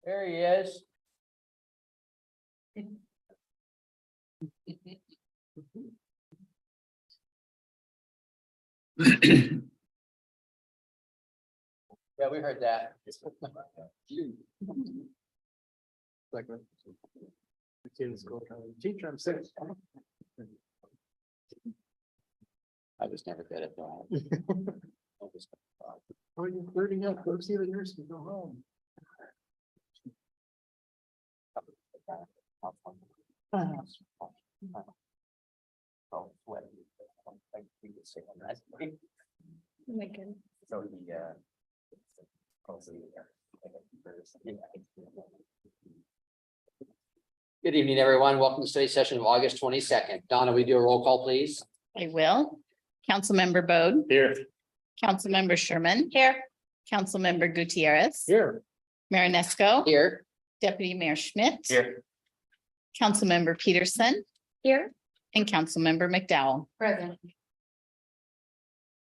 There he is. Yeah, we heard that. Like the kids go, teacher, I'm sick. I was never good at that. Oh, you're flirting up, go see the nurse and go home. Oh, sweat. I think it's saying that. Oh my goodness. So he, Good evening, everyone. Welcome to study session of August 22nd. Donna, we do a roll call, please? I will. Councilmember Bode, Here. Councilmember Sherman. Here. Councilmember Gutierrez. Here. Marinesco. Here. Deputy Mayor Schmidt. Here. Councilmember Peterson. Here. And Councilmember McDowell. Present.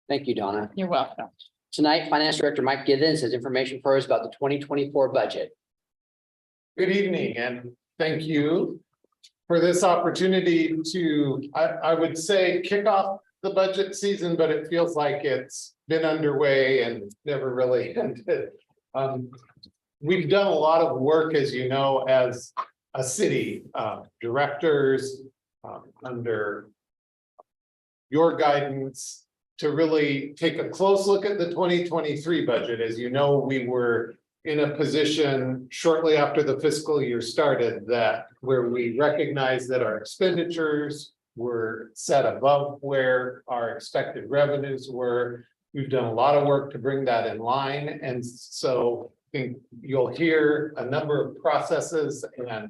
Thank you, Donna. You're welcome. Tonight, Finance Director Mike Givens has information for us about the 2024 budget. Good evening, and thank you for this opportunity to, I would say, kick off the budget season, but it feels like it's been underway and never really ended. We've done a lot of work, as you know, as a city, directors, under your guidance, to really take a close look at the 2023 budget. As you know, we were in a position shortly after the fiscal year started that where we recognized that our expenditures were set above where our expected revenues were. We've done a lot of work to bring that in line. And so I think you'll hear a number of processes and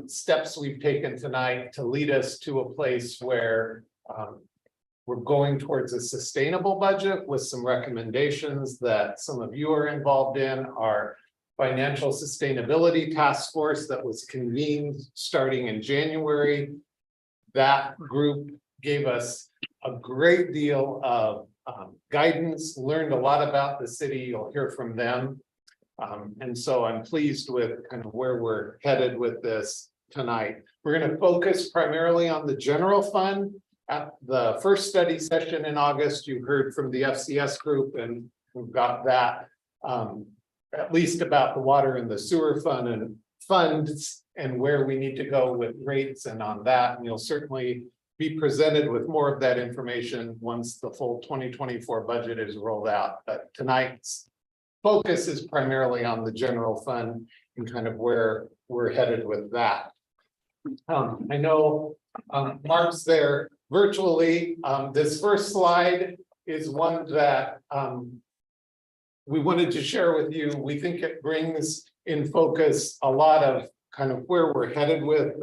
steps we've taken tonight to lead us to a place where we're going towards a sustainable budget with some recommendations that some of you are involved in. Our financial sustainability task force that was convened starting in January. That group gave us a great deal of guidance, learned a lot about the city. You'll hear from them. And so I'm pleased with kind of where we're headed with this tonight. We're going to focus primarily on the general fund. At the first study session in August, you heard from the FCS group, and we've got that at least about the water and the sewer fund and funds and where we need to go with rates and on that. And you'll certainly be presented with more of that information once the full 2024 budget is rolled out. But tonight's focus is primarily on the general fund and kind of where we're headed with that. I know Mark's there virtually. This first slide is one that we wanted to share with you. We think it brings in focus a lot of kind of where we're headed with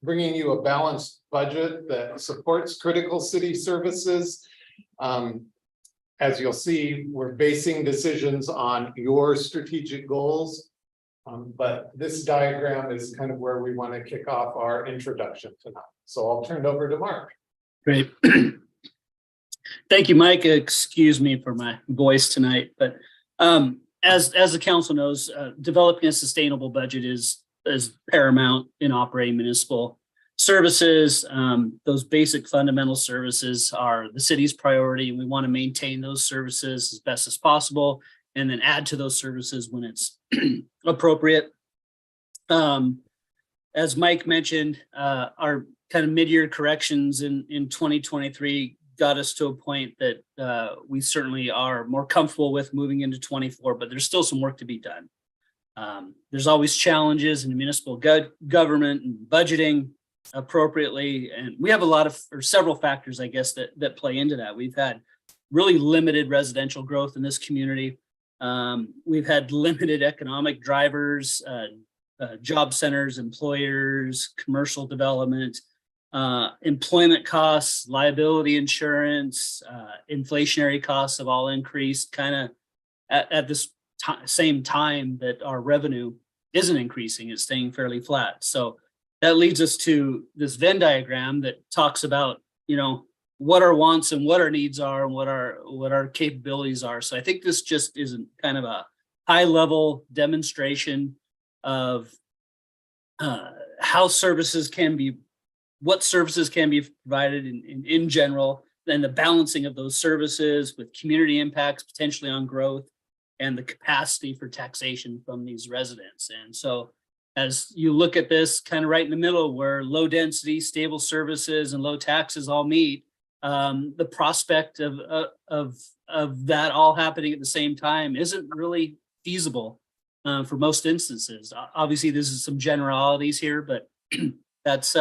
bringing you a balanced budget that supports critical city services. As you'll see, we're basing decisions on your strategic goals. But this diagram is kind of where we want to kick off our introduction tonight. So I'll turn it over to Mark. Great. Thank you, Mike. Excuse me for my voice tonight, but as the council knows, developing a sustainable budget is paramount in operating municipal services. Those basic fundamental services are the city's priority, and we want to maintain those services as best as possible, and then add to those services when it's appropriate. As Mike mentioned, our kind of mid-year corrections in 2023 got us to a point that we certainly are more comfortable with moving into 24, but there's still some work to be done. There's always challenges in municipal government and budgeting appropriately, and we have a lot of, or several factors, I guess, that play into that. We've had really limited residential growth in this community. We've had limited economic drivers, job centers, employers, commercial development, employment costs, liability insurance, inflationary costs have all increased kind of at this same time that our revenue isn't increasing, it's staying fairly flat. So that leads us to this Venn diagram that talks about, you know, what our wants and what our needs are and what our capabilities are. So I think this just isn't kind of a high level demonstration of how services can be, what services can be provided in general, then the balancing of those services with community impacts potentially on growth and the capacity for taxation from these residents. And so as you look at this kind of right in the middle where low density, stable services and low taxes all meet, the prospect of that all happening at the same time isn't really feasible for most instances. Obviously, this is some generalities here, but that's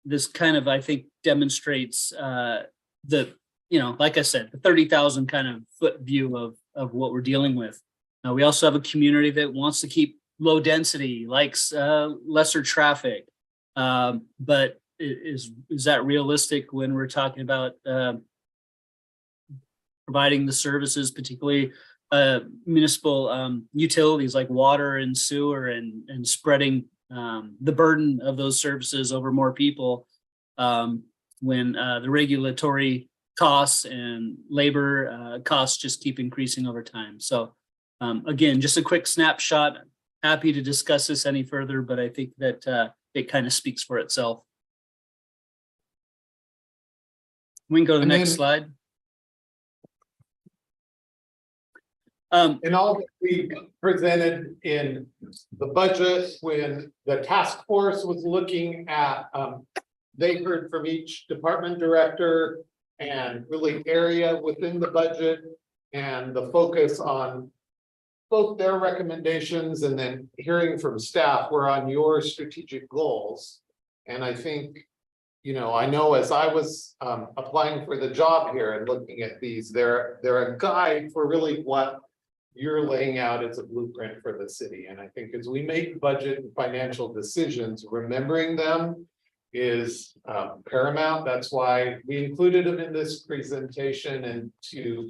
this kind of, I think, demonstrates the, you know, like I said, the 30,000 kind of foot view of what we're dealing with. We also have a community that wants to keep low density, likes lesser traffic, but is that realistic when we're talking about providing the services, particularly municipal utilities like water and sewer, and spreading the burden of those services over more people when the regulatory costs and labor costs just keep increasing over time. So again, just a quick snapshot. Happy to discuss this any further, but I think that it kind of speaks for itself. We can go to the And next then- slide. And all that we presented in the budget when the task force was looking at, they heard from each department director and really area within the budget and the focus on both their recommendations and then hearing from staff were on your strategic goals. And I think, you know, I know as I was applying for the job here and looking at these, they're a guide for really what you're laying out as a blueprint for the city. And I think as we make budget and financial decisions, remembering them is paramount. That's why we included them in this presentation, and to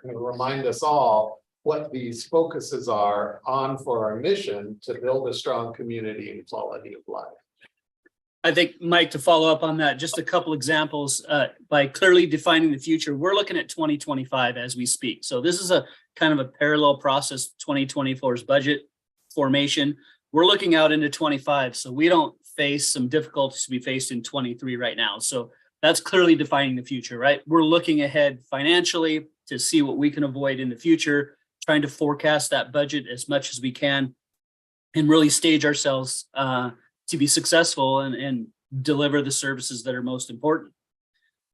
remind us all what these focuses are on for our mission to build a strong community and quality of life. I think, Mike, to follow up on that, just a couple examples, by clearly defining the future, we're looking at 2025 as we speak. So this is a kind of a parallel process, 2024's budget formation. We're looking out into 25, so we don't face some difficulties to be faced in 23 right now. So that's clearly defining the future, right? We're looking ahead financially to see what we can avoid in the future, trying to forecast that budget as much as we can and really stage ourselves to be successful and deliver the services that are most important.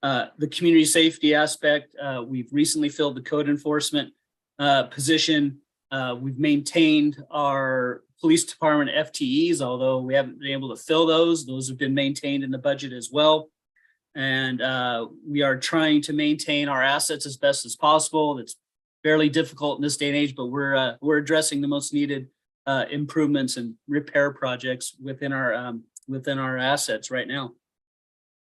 The community safety aspect, we've recently filled the code enforcement position. We've maintained our police department FTEs, although we haven't been able to fill those. Those have been maintained in the budget as well. And we are trying to maintain our assets as best as possible. It's fairly difficult in this day and age, but we're addressing the most needed improvements and repair projects within our assets right now.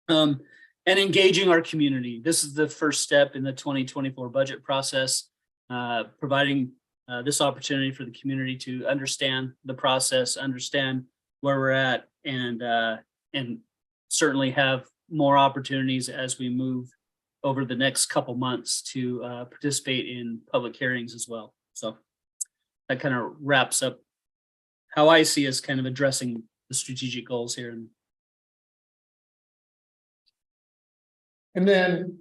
And engaging our community. This is the first step in the 2024 budget process, providing this opportunity for the community to understand the process, understand where we're at, and certainly have more opportunities as we move over the next couple months to participate in public hearings as well. So that kind of wraps up how I see us kind of addressing the strategic goals here. And then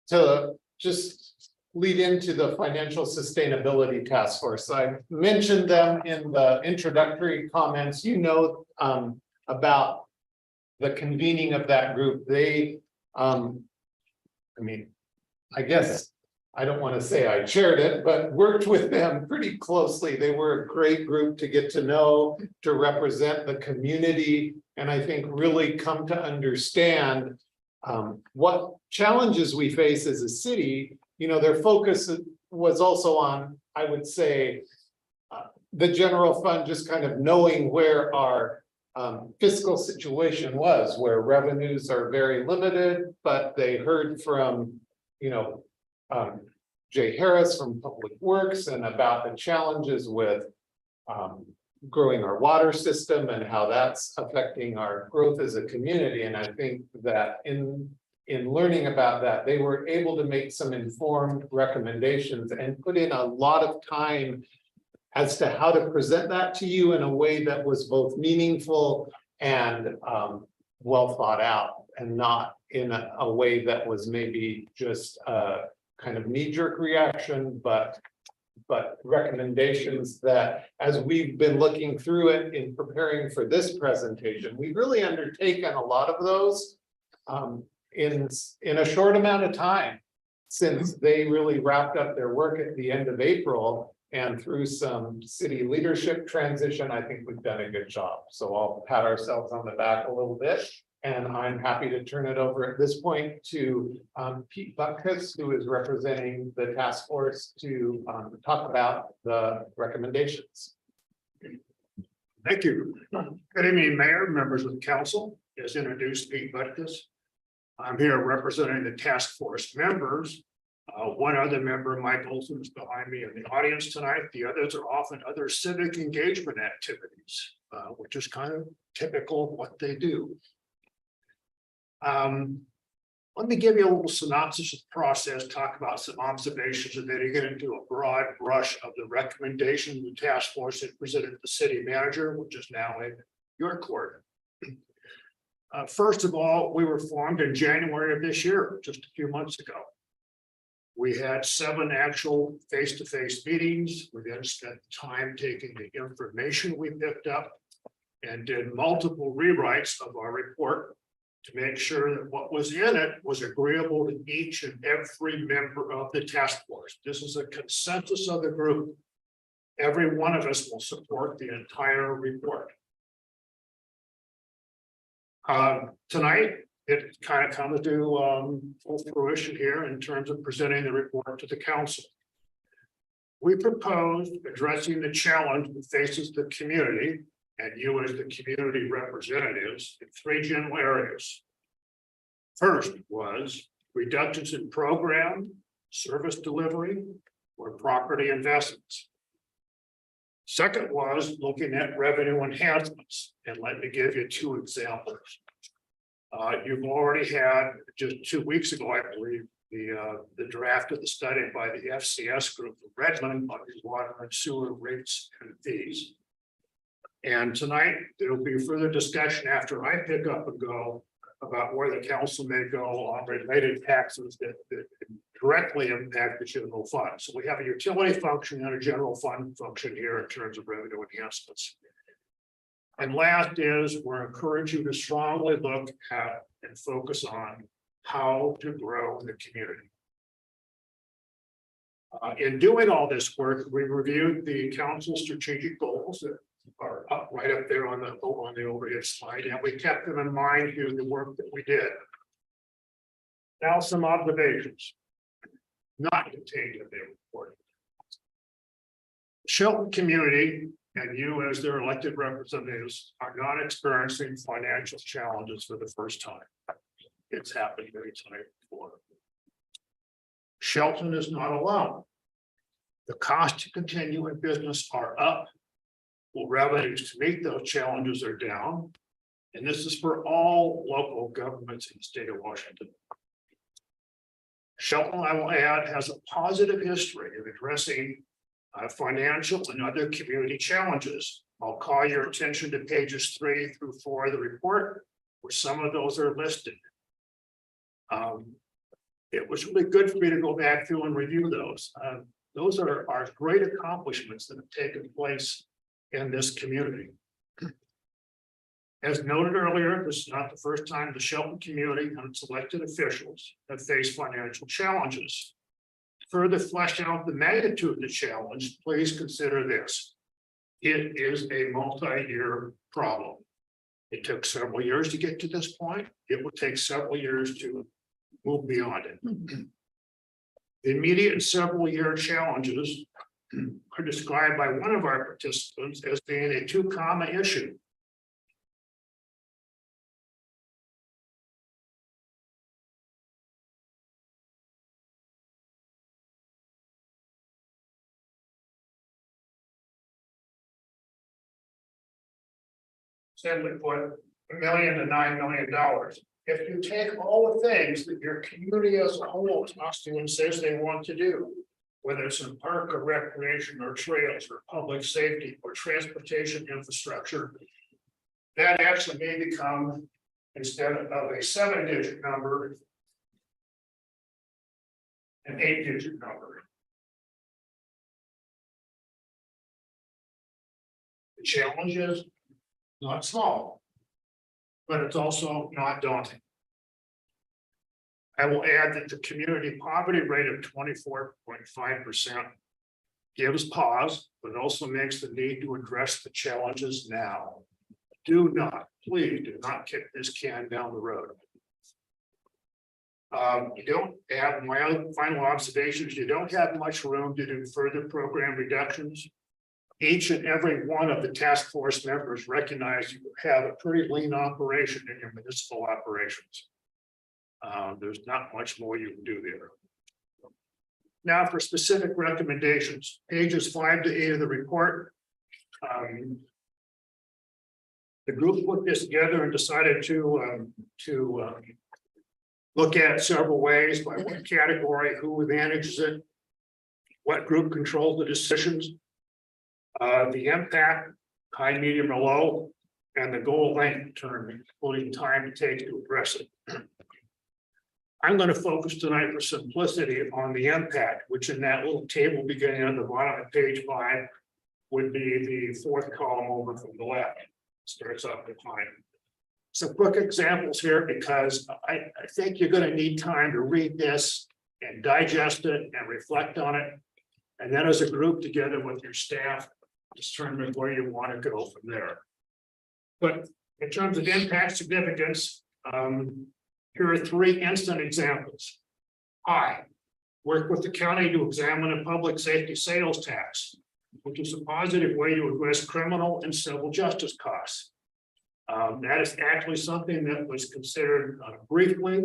to just lead into the financial sustainability task force, I mentioned them in the introductory comments. You know about the convening of that group. They, I mean, I guess I don't want to say I chaired it, but worked with them pretty closely. They were a great group to get to know, to represent the community, and I think really come to understand what challenges we face as a city. You know, their focus was also on, I would say, the general fund, just kind of knowing where our fiscal situation was, where revenues are very limited, but they heard from, you know, Jay Harris from Public Works and about the challenges with growing our water system and how that's affecting our growth as a community. And I think that in learning about that, they were able to make some informed recommendations and put in a lot of time as to how to present that to you in a way that was both meaningful and well thought out, and not in a way that was maybe just a kind of knee-jerk reaction, but recommendations that, as we've been looking through it in preparing for this presentation, we've really undertaken a lot of those in a short amount of time, since they really wrapped up their work at the end of April. And through some city leadership transition, I think we've done a good job. So I'll pat ourselves on the back a little bit. And I'm happy to turn it over at this point to Pete Butkus, who is representing the task force, to talk about the recommendations. Thank you. Good evening, Mayor, members of the council. As introduced, Pete Butkus. I'm here representing the task force members. One other member, Mike Olson, is behind me in the audience tonight. The others are often other civic engagement activities, which is kind of typical of what they do. Let me give you a little synopsis of the process, talk about some observations, and then get into a broad brush of the recommendation the task force had presented to the city manager, which is now in your court. First of all, we were formed in January of this year, just a few months ago. We had 7 actual face-to-face meetings. We then spent time taking the information we picked up and did multiple rewrites of our report to make sure that what was in it was agreeable to each and every member of the task force. This is a consensus of the group. Every one of us will support the entire report. Tonight, it kind of comes to full fruition here in terms of presenting the report to the council. We proposed addressing the challenge that faces the community and you as the community representatives in 3 general areas. First was reductions in program, service delivery, or property investments. Second was looking at revenue enhancements, and let me give you 2 examples. You've already had, just 2 weeks ago, I believe, the draft of the study by the FCS group of Redmond on the water and sewer rates and fees. And tonight, there will be further discussion after I pick up and go about where the council may go on related taxes that directly impact the general fund. So we have a utility function and a general fund function here in terms of revenue enhancements. And last is, we're encouraging you to strongly look at and focus on how to grow in the community. In doing all this work, we reviewed the council's strategic goals that are right up there on the overhead slide, and we kept them in mind here in the work that we did. Now, some observations not contained in the report. Shelton community and you as their elected representatives are not experiencing financial challenges for the first time. It's happened many times before. Shelton is not alone. The cost to continue in business are up. Well, revenues to meet those challenges are down. And this is for all local governments in the state of Washington. Shelton, I will add, has a positive history of addressing financial and other community challenges. I'll call your attention to pages 3 through 4 of the report, where some of those are listed. It was really good for me to go back through and review those. Those are great accomplishments that have taken place in this community. As noted earlier, this is not the first time the Shelton community and its elected officials have faced financial challenges. Further flesh out the magnitude of the challenge, please consider this. It is a multi-year problem. It took several years to get to this point. It will take several years to move beyond it. The immediate several-year challenges are described by one of our participants as being a 2 comma issue. Simply put, $1 million to $9 million. If you take all the things that your community as a whole talks to and says they want to do, whether it's in park or recreation or trails or public safety or transportation infrastructure, that actually may become, instead of a 7-digit number, an 8-digit number. The challenge is not small, but it's also not daunting. I will add that the community poverty rate of 24.5% gives pause, but also makes the need to address the challenges now. Please do not kick this can down the road. You don't have, my other final observations, you don't have much room to do further program reductions. Each and every one of the task force members recognize you have a pretty lean operation in your municipal operations. There's not much more you can do there. Now for specific recommendations, pages 5 to 8 of the report. The group put this together and decided to look at it several ways, by what category, who manages it, what group controls the decisions, the impact, high, medium, or low, and the goal length term, including time it takes to address it. I'm going to focus tonight for simplicity on the impact, which in that little table beginning at the bottom of page 5 would be the fourth column over from the left. Starts off with time. Some quick examples here, because I think you're going to need time to read this and digest it and reflect on it. And then as a group together with your staff, determine where you want to go from there. But in terms of impact significance, here are 3 instant examples. I work with the county to examine a public safety sales tax, which is a positive way to address criminal and civil justice costs. That is actually something that was considered briefly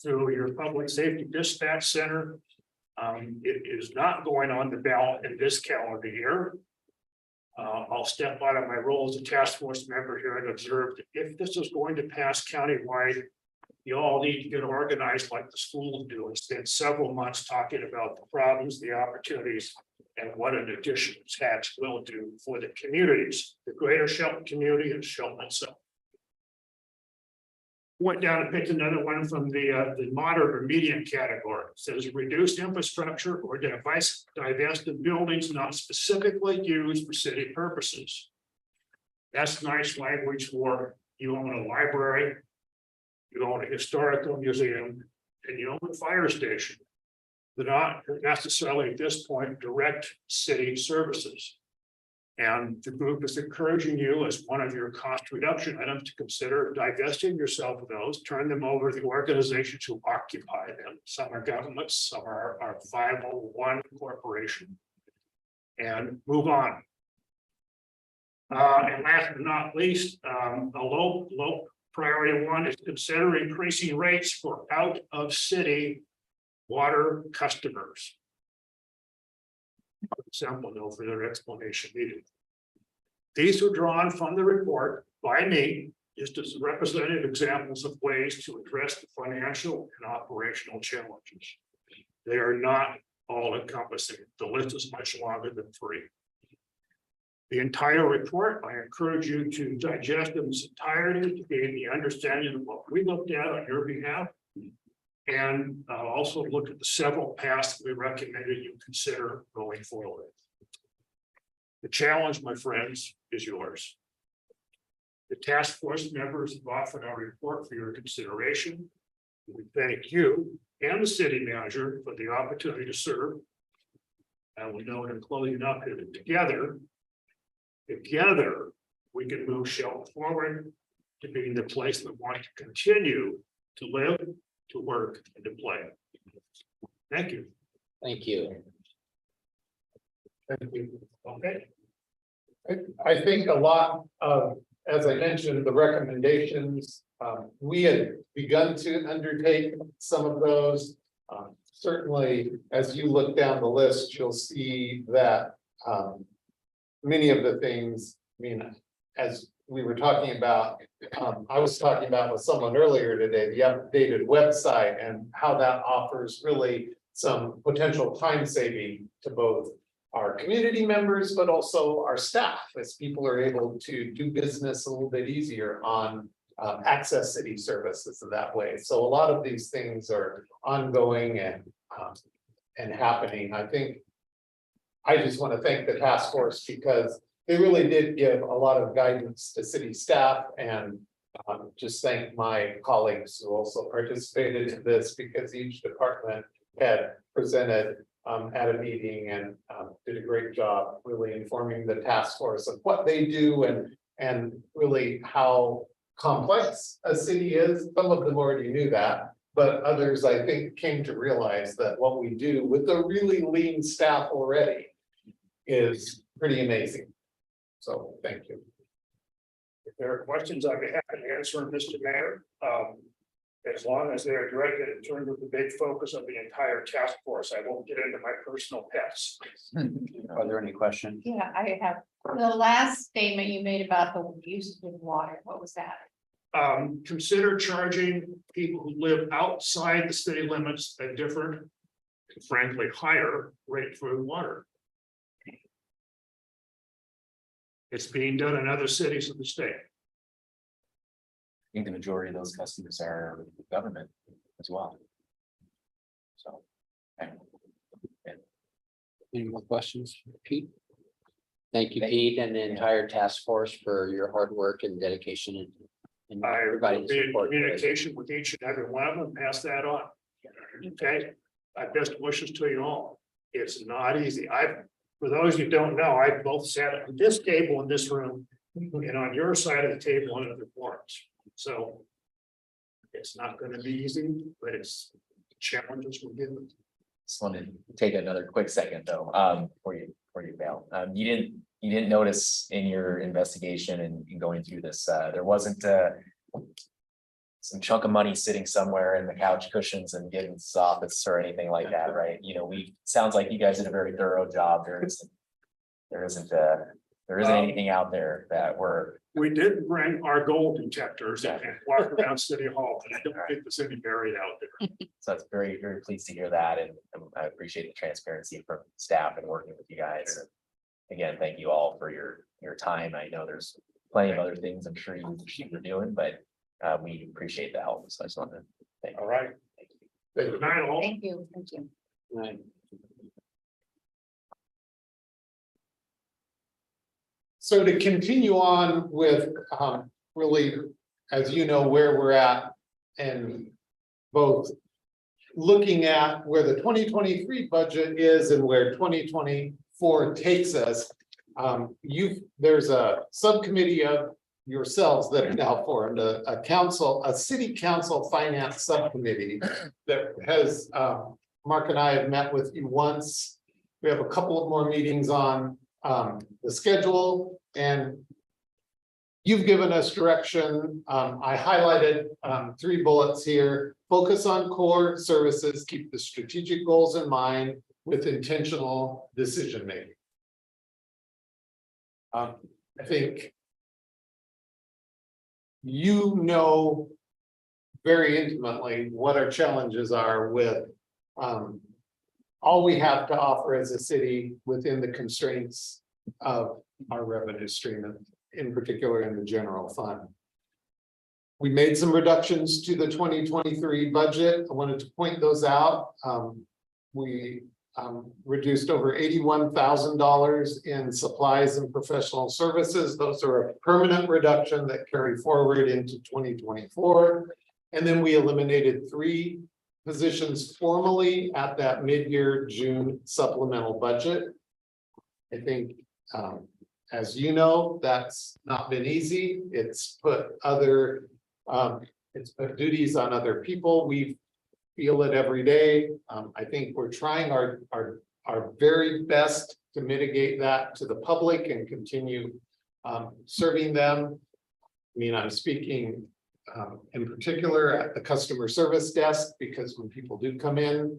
through your public safety dispatch center. It is not going on the ballot in this calendar year. I'll step out of my role as a task force member here and observe that if this is going to pass countywide, you all need to get organized like the schools do and spend several months talking about the problems, the opportunities, and what an additional tax will do for the communities, the greater Shelton community and Shelton itself. Went down and picked another one from the moderate or medium category. It says reduced infrastructure or divested buildings not specifically used for city purposes. That's nice language for you own a library, you own a historical museum, and you own a fire station. They're not necessarily at this point direct city services. And the group is encouraging you as one of your cost reduction items to consider divesting yourself of those, turn them over to the organizations who occupy them. Some are governments, some are 501 corporation, and move on. And last but not least, a low priority one is consider increasing rates for out of city water customers. Example, no further explanation needed. These were drawn from the report by me, just as representative examples of ways to address the financial and operational challenges. They are not all encompassing. The list is much longer than 3. The entire report, I encourage you to digest in its entirety to gain the understanding of what we looked at on your behalf. And also look at the several paths we recommended you consider going forward. The challenge, my friends, is yours. The task force members have offered our report for your consideration. We thank you and the city manager for the opportunity to serve. And we know in closing up here that together we can move Shelton forward to being the place we want to continue to live, to work, and to play. Thank you. Thank you. Thank you. Okay. I think a lot of, as I mentioned, the recommendations, we had begun to undertake some of those. Certainly, as you look down the list, you'll see that many of the things, I mean, as we were talking about, I was talking about with someone earlier today, the updated website and how that offers really some potential time saving to both our community members, but also our staff, as people are able to do business a little bit easier on access city services that way. So a lot of these things are ongoing and happening. I think I just want to thank the task force because they really did give a lot of guidance to city staff, and just thank my colleagues who also participated in this, because each department had presented at a meeting and did a great job really informing the task force of what they do and really how complex a city is. Some of them already knew that, but others, I think, came to realize that what we do with a really lean staff already is pretty amazing. So thank you. If there are questions, I'd be happy to answer them, Mr. Mayor. As long as they are directed in terms of the big focus of the entire task force, I won't get into my personal pets. Are there any questions? Yeah, I have, the last statement you made about the use of water, what was that? Consider charging people who live outside the city limits a different, frankly, higher rate for water. It's being done in other cities of the state. I think the majority of those customers are government as well. So. okay. Any more questions, Pete? Thank you, Pete, and the entire task force for your hard work and dedication and I will everybody's be in support. communication with each and every one of them, pass that on. Okay, my best wishes to you all. It's not easy. For those who don't know, I both sat at this table in this room and on your side of the table in other forums. So it's not going to be easy, but it's challenges we're given. Just wanted to take another quick second though, before you bail. You didn't notice in your investigation and in going through this, there wasn't some chunk of money sitting somewhere in the couch cushions and getting this office or anything like that, right? You know, sounds like you guys did a very thorough job. There isn't anything out there that We did bring our gold detectors and walk around City Hall, and I don't think there's any buried out there. so that's very, very pleased to hear that, and I appreciate the transparency from staff and working with you guys. And again, thank you all for your time. I know there's plenty of other things I'm sure you were doing, but we appreciate the help. So I just want to thank you. All right. Good night, all. Thank you, thank you. Right. So to continue on with really, as you know, where we're at, and both looking at where the 2023 budget is and where 2024 takes us. There's a subcommittee of yourselves that are now formed, a city council finance subcommittee that has, Mark and I have met with you once. We have a couple of more meetings on the schedule, and you've given us direction. I highlighted 3 bullets here. Focus on core services, keep the strategic goals in mind with intentional decision making. I think you know very intimately what our challenges are with all we have to offer as a city within the constraints of our revenue stream, in particular in the general fund. We made some reductions to the 2023 budget. I wanted to point those out. We reduced over $81,000 in supplies and professional services. Those are a permanent reduction that carry forward into 2024. And then we eliminated 3 positions formally at that mid-year June supplemental budget. I think, as you know, that's not been easy. It's put duties on other people. We feel it every day. I think we're trying our very best to mitigate that to the public and continue serving them. I mean, I'm speaking in particular at the customer service desk, because when people do come in,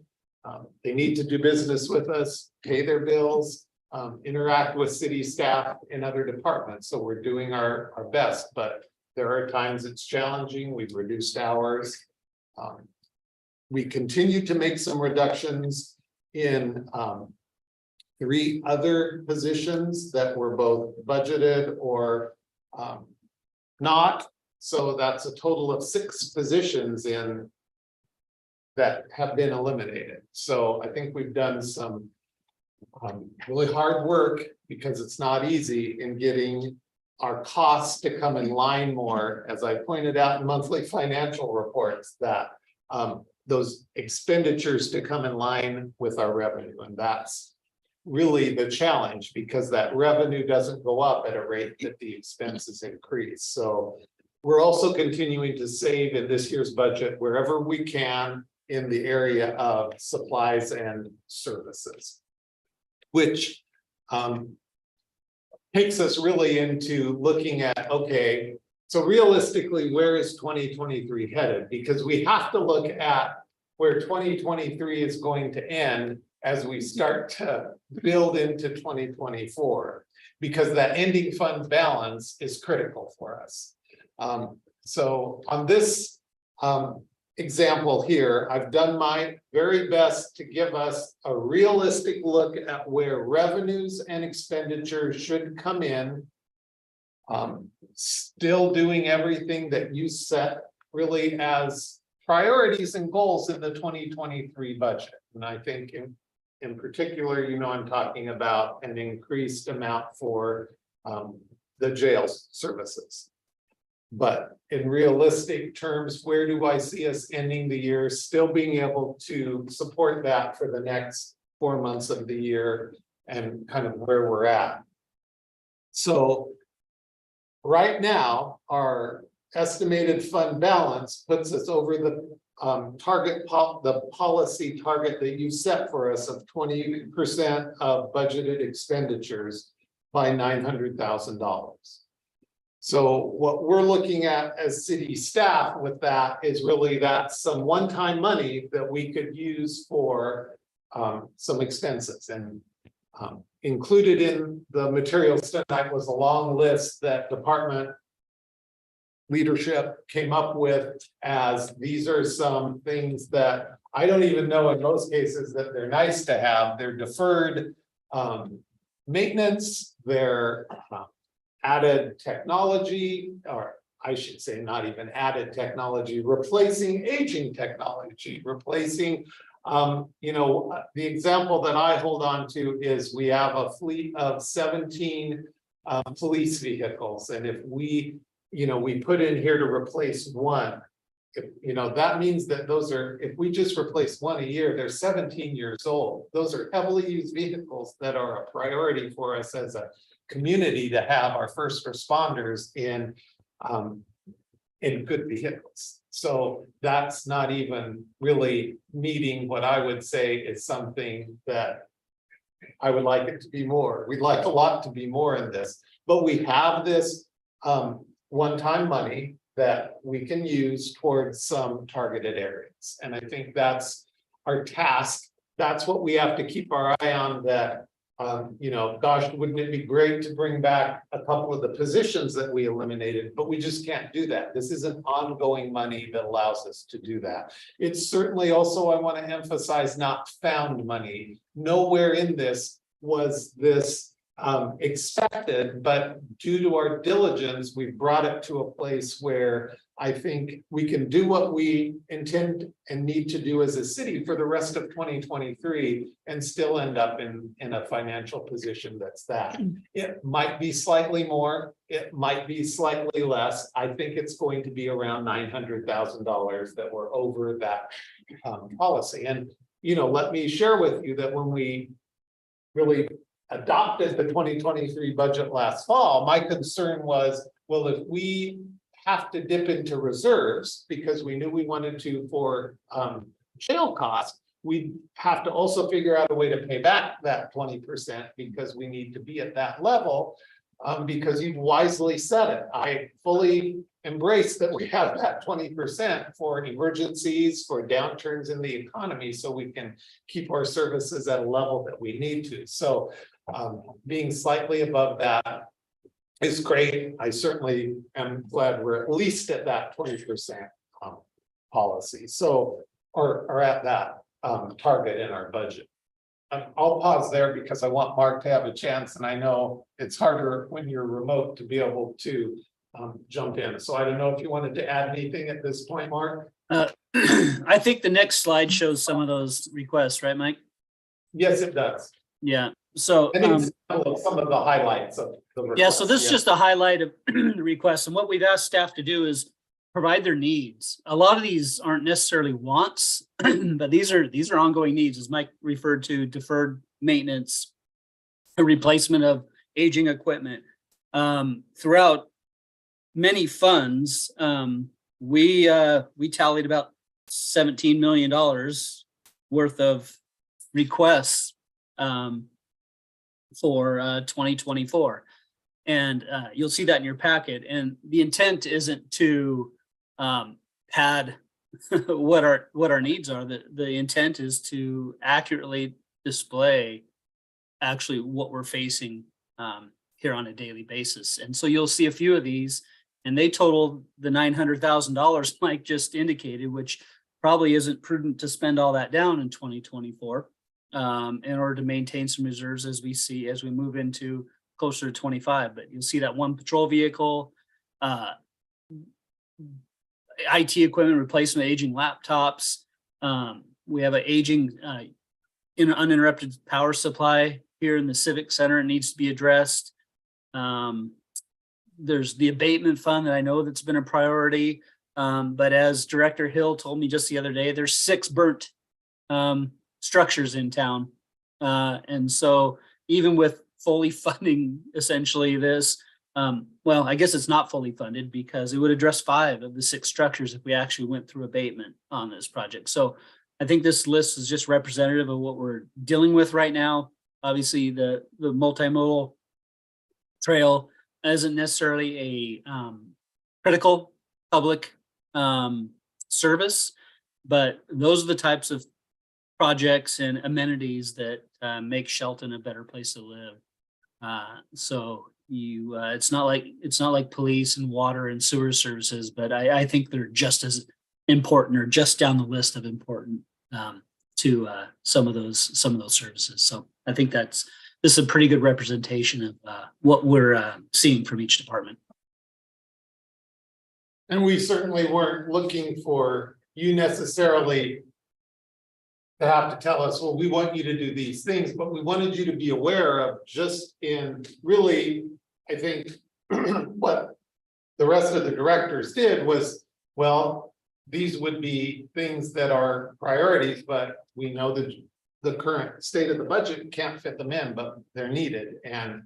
they need to do business with us, pay their bills, interact with city staff in other departments. So we're doing our best, but there are times it's challenging. We've reduced hours. we continue to make some reductions in, 3 other positions that were both budgeted or, not. So that's a total of 6 positions in that have been eliminated. So I think we've done some really hard work, because it's not easy in getting our costs to come in line more, as I pointed out in monthly financial reports, that those expenditures to come in line with our revenue. And that's really the challenge, because that revenue doesn't go up at a rate that the expenses increase. So we're also continuing to save in this year's budget wherever we can in the area of supplies and services, which takes us really into looking at, okay, so realistically, where is 2023 headed? Because we have to look at where 2023 is going to end as we start to build into 2024, because that ending fund balance is critical for us. So on this example here, I've done my very best to give us a realistic look at where revenues and expenditures should come in. Still doing everything that you set really as priorities and goals in the 2023 budget. And I think in particular, you know, I'm talking about an increased amount for the jail services. But in realistic terms, where do I see us ending the year, still being able to support that for the next 4 months of the year, and kind of where we're at? So right now, our estimated fund balance puts us over the the policy target that you set for us of 20% of budgeted expenditures by $900,000. So what we're looking at as city staff with that is really that's some one-time money that we could use for some expenses. And included in the materials tonight was a long list that department leadership came up with, as these are some things that I don't even know in most cases that they're nice to have. They're deferred maintenance, they're added technology, or I should say not even added technology, replacing aging technology, replacing, you know, the example that I hold on to is we have a fleet of 17 police vehicles. And if we, you know, we put in here to replace one, you know, that means that those are, if we just replace one a year, they're 17 years old. Those are heavily used vehicles that are a priority for us as a community to have our first responders in good vehicles. So that's not even really meeting what I would say is something that I would like it to be more. We'd like a lot to be more in this, but we have this one-time money that we can use towards some targeted areas. And I think that's our task. That's what we have to keep our eye on, that you know, gosh, wouldn't it be great to bring back a couple of the positions that we eliminated, but we just can't do that. This isn't ongoing money that allows us to do that. It's certainly also, I want to emphasize, not found money. Nowhere in this was this expected, but due to our diligence, we've brought it to a place where I think we can do what we intend and need to do as a city for the rest of 2023 and still end up in a financial position that's that. It might be slightly more, it might be slightly less. I think it's going to be around $900,000 that we're over that policy. And, you know, let me share with you that when we really adopted the 2023 budget last fall, my concern was, well, if we have to dip into reserves because we knew we wanted to for jail costs, we have to also figure out a way to pay back that 20% because we need to be at that level. Because you wisely said it, I fully embrace that we have that 20% for emergencies, for downturns in the economy, so we can keep our services at a level that we need to. So being slightly above that is great. I certainly am glad we're at least at that 20% policy. So are at that target in our budget. I'll pause there because I want Mark to have a chance, and I know it's harder when you're remote to be able to jump in. So I don't know if you wanted to add anything at this point, Mark? I think the next slide shows some of those requests, right, Mike? Yes, it does. Yeah, so. An example of some of the highlights of the. Yeah, so this is requests, just a highlight of the requests, and what we've asked staff to do is provide their needs. A lot of these aren't necessarily wants, but these are ongoing needs, as Mike referred to, deferred maintenance, a replacement of aging equipment. Throughout many funds, we tallied about $17 million worth of requests for 2024. And you'll see that in your packet. And the intent isn't to pad what our needs are. The intent is to accurately display actually what we're facing here on a daily basis. And so you'll see a few of these, and they total the $900,000 Mike just indicated, which probably isn't prudent to spend all that down in 2024 in order to maintain some reserves as we move into closer to 25. But you'll see that one patrol vehicle, IT equipment replacement, aging laptops. We have an aging uninterrupted power supply here in the Civic Center. It needs to be addressed. There's the abatement fund that I know that's been a priority. But as Director Hill told me just the other day, there's 6 burnt structures in town. And so even with fully funding essentially this, well, I guess it's not fully funded because it would address 5 of the 6 structures if we actually went through abatement on this project. So I think this list is just representative of what we're dealing with right now. Obviously, the multimodal trail isn't necessarily a critical public service, but those are the types of projects and amenities that make Shelton a better place to live. So it's not like police and water and sewer services, but I think they're just as important or just down the list of important to some of those services. So I think this is a pretty good representation of what we're seeing from each department. And we certainly weren't looking for you necessarily to have to tell us, well, we want you to do these things, but we wanted you to be aware of just in really, I think, what the rest of the directors did was, well, these would be things that are priorities, but we know that the current state of the budget can't fit them in, but they're needed. And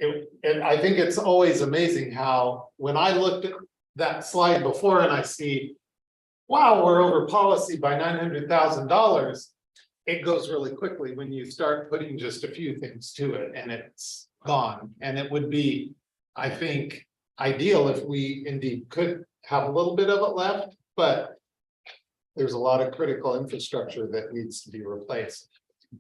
I think it's always amazing how when I looked at that slide before and I see, wow, we're over policy by $900,000. It goes really quickly when you start putting just a few things to it and it's gone. And it would be, I think, ideal if we indeed could have a little bit of it left, but there's a lot of critical infrastructure that needs to be replaced.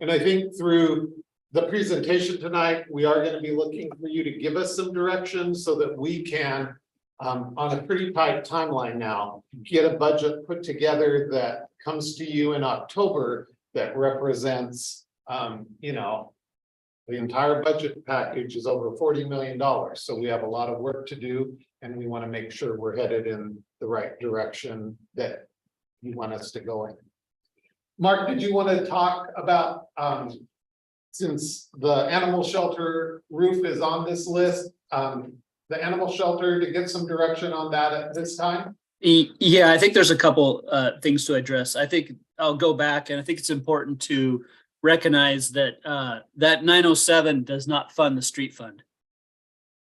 And I think through the presentation tonight, we are going to be looking for you to give us some direction so that we can, on a pretty tight timeline now, get a budget put together that comes to you in October that represents, the entire budget package is over $40 million. So we have a lot of work to do and we want to make sure we're headed in the right direction that you want us to go in. Mark, did you want to talk about, since the animal shelter roof is on this list, the animal shelter, to get some direction on that at this time? Yeah, I think there's a couple things to address. I think I'll go back and I think it's important to recognize that that 907 does not fund the street fund.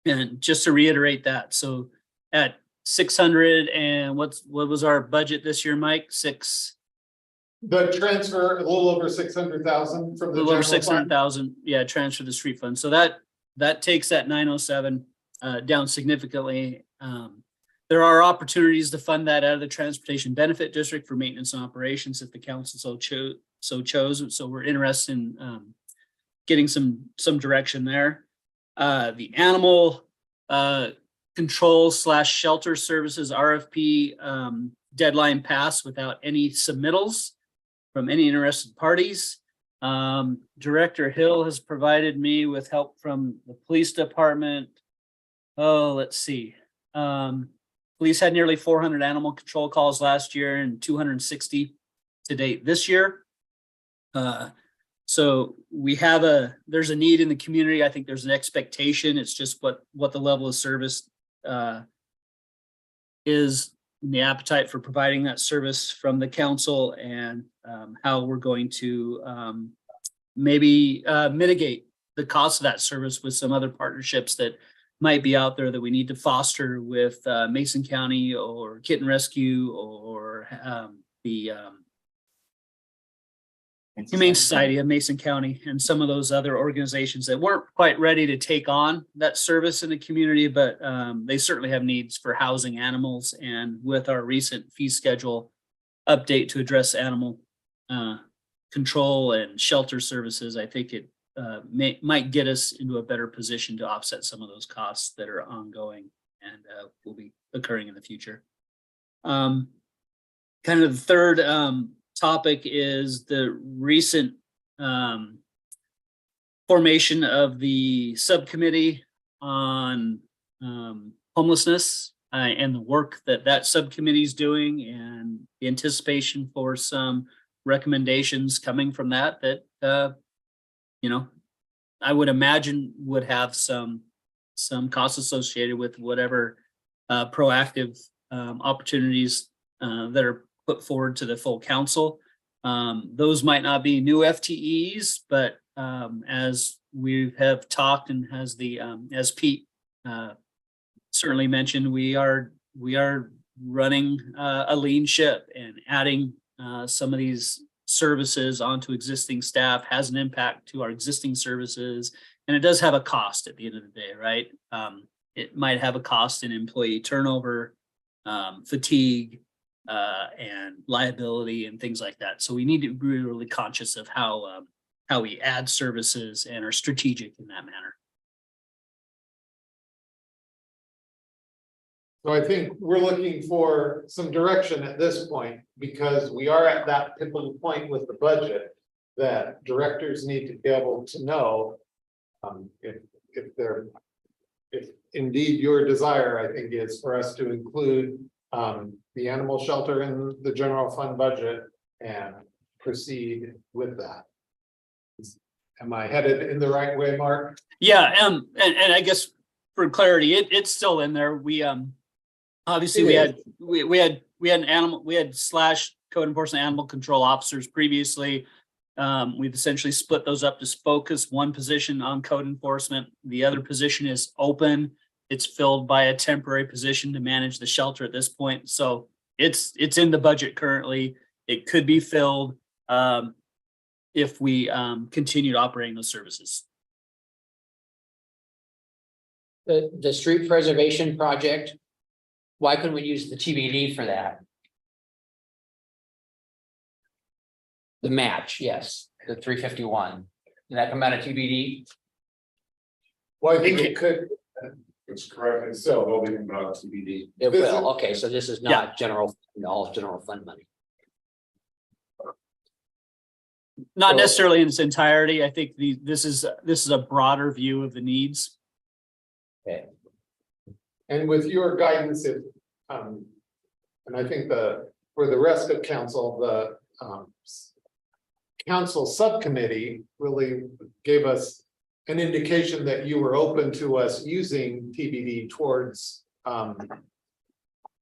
And just to reiterate that, so at 600 and what was our budget this year, Mike? The transfer, a little over 600,000 from the little over general fund. 600,000. Yeah, transfer the street fund. So that takes that 907 down significantly. There are opportunities to fund that out of the transportation benefit district for maintenance and operations if the council so chose. So we're interested in getting some direction there. The animal control / shelter services RFP deadline pass without any submittals from any interested parties. Director Hill has provided me with help from the police department. Oh, let's see. Police had nearly 400 animal control calls last year and 260 to date this year. So we have there's a need in the community. I think there's an expectation. It's just what the level of service is, the appetite for providing that service from the council, and how we're going to maybe mitigate the cost of that service with some other partnerships that might be out there that we need to foster with Mason County or Kitten Rescue or the Humane Society of Mason County and some of those other organizations that weren't quite ready to take on that service in the community, but they certainly have needs for housing animals. And with our recent fee schedule update to address animal control and shelter services, I think it might get us into a better position to offset some of those costs that are ongoing and will be occurring in the future. Kind of the third topic is the recent formation of the subcommittee on homelessness and the work that subcommittee is doing, and the anticipation for some recommendations coming from that I would imagine would have some costs associated with whatever proactive opportunities that are put forward to the full council. Those might not be new FTEs, but as we have talked and as Pete certainly mentioned, we are running a lean ship, and adding some of these services onto existing staff has an impact to our existing services, and it does have a cost at the end of the day, right? It might have a cost in employee turnover, fatigue, and liability and things like that. So we need to be really conscious of how we add services and are strategic in that manner. So I think we're looking for some direction at this point, because we are at that pivotal point with the budget that directors need to be able to know if indeed your desire, I think, is for us to include the animal shelter in the general fund budget and proceed with that. Am I headed in the right way, Mark? Yeah, and I guess for clarity, it's still in there. We obviously we had slash code enforcement animal control officers previously. We've essentially split those up to focus one position on code enforcement. The other position is open. It's filled by a temporary position to manage the shelter at this point. So it's in the budget currently. It could be filled if we continued operating those services. The street preservation project, why couldn't we use the TBD for that? The match, yes, the 351. Did that come out of TBD? Well, I think it could. It's correct, it's still voting about TBD. It will, okay, so this is not all general fund money. Not necessarily in its entirety. I think this is a broader view of the needs. Okay. And with your guidance, if, and I think for the rest of council, the council subcommittee really gave us an indication that you were open to us using TBD towards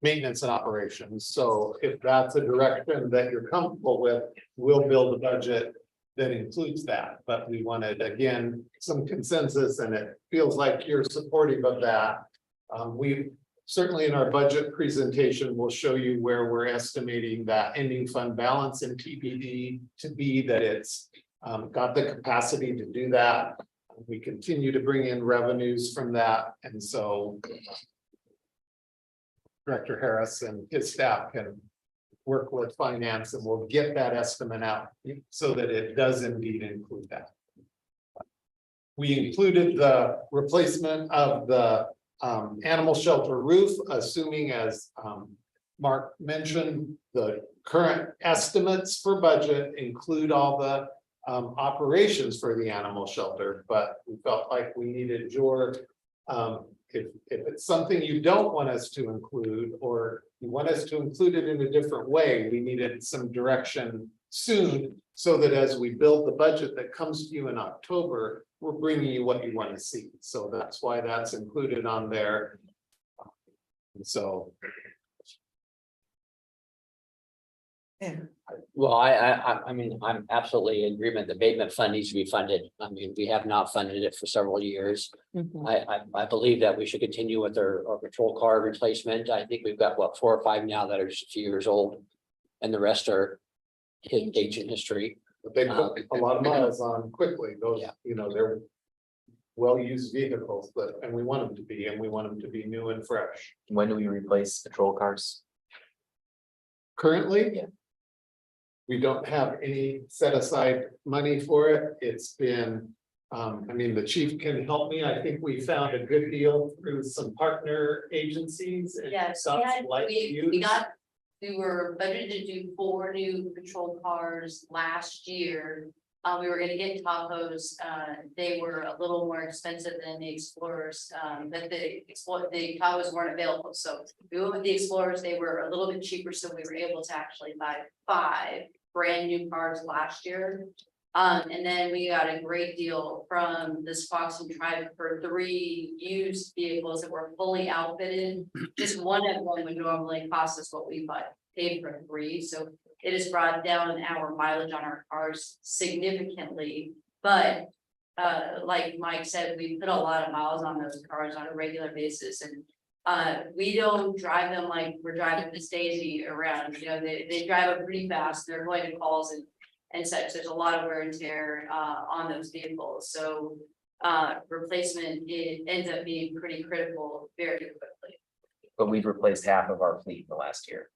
maintenance and operations. So if that's a direction that you're comfortable with, we'll build a budget that includes that. But we wanted, again, some consensus, and it feels like you're supportive of that. We certainly in our budget presentation will show you where we're estimating that ending fund balance in TBD to be, that it's got the capacity to do that. We continue to bring in revenues from that, and so Director Harris and his staff can work with finance, and we'll get that estimate out so that it does indeed include that. We included the replacement of the animal shelter roof, assuming as Mark mentioned, the current estimates for budget include all the operations for the animal shelter, but we felt like we needed your if it's something you don't want us to include, or you want us to include it in a different way, we needed some direction soon, so that as we build the budget that comes to you in October, we're bringing you what you want to see. So that's why that's included on there. So. Well, I mean, I'm absolutely in agreement. The abatement fund needs to be funded. I mean, we have not funded it for several years. I believe that we should continue with our patrol car replacement. I think we've got, what, 4 or 5 now that are just a few years old. And the rest are ancient history. But they put a lot of miles on quickly, those, Yeah. you know, they're. Well-used vehicles, but, and we want them to be, and we want them to be new and fresh. When do we replace patrol cars? Currently. Yeah. We don't have any set aside money for it. It's been, I mean, the chief can help me. I think we found a good deal through some partner agencies. and Yes, some like we use. we were budgeted to do 4 new patrol cars last year. We were gonna get Tahoes, they were a little more expensive than the Explorers, but the Tahoes weren't available, so we went with the Explorers, they were a little bit cheaper, so we were able to actually buy 5 brand new cars last year. And then we got a great deal from the Squaxin Tribe for 3 used vehicles that were fully outfitted. Just one of them would normally cost us what we paid for 3, so it has brought down our mileage on our cars significantly, but like Mike said, we put a lot of miles on those cars on a regular basis, and we don't drive them like we're driving Miss Daisy around. You know, they drive up pretty fast. They're going to calls and such. There's a lot of wear and tear on those vehicles, so replacement, it ends up being pretty critical very quickly. But we've replaced half of our fleet in the last year.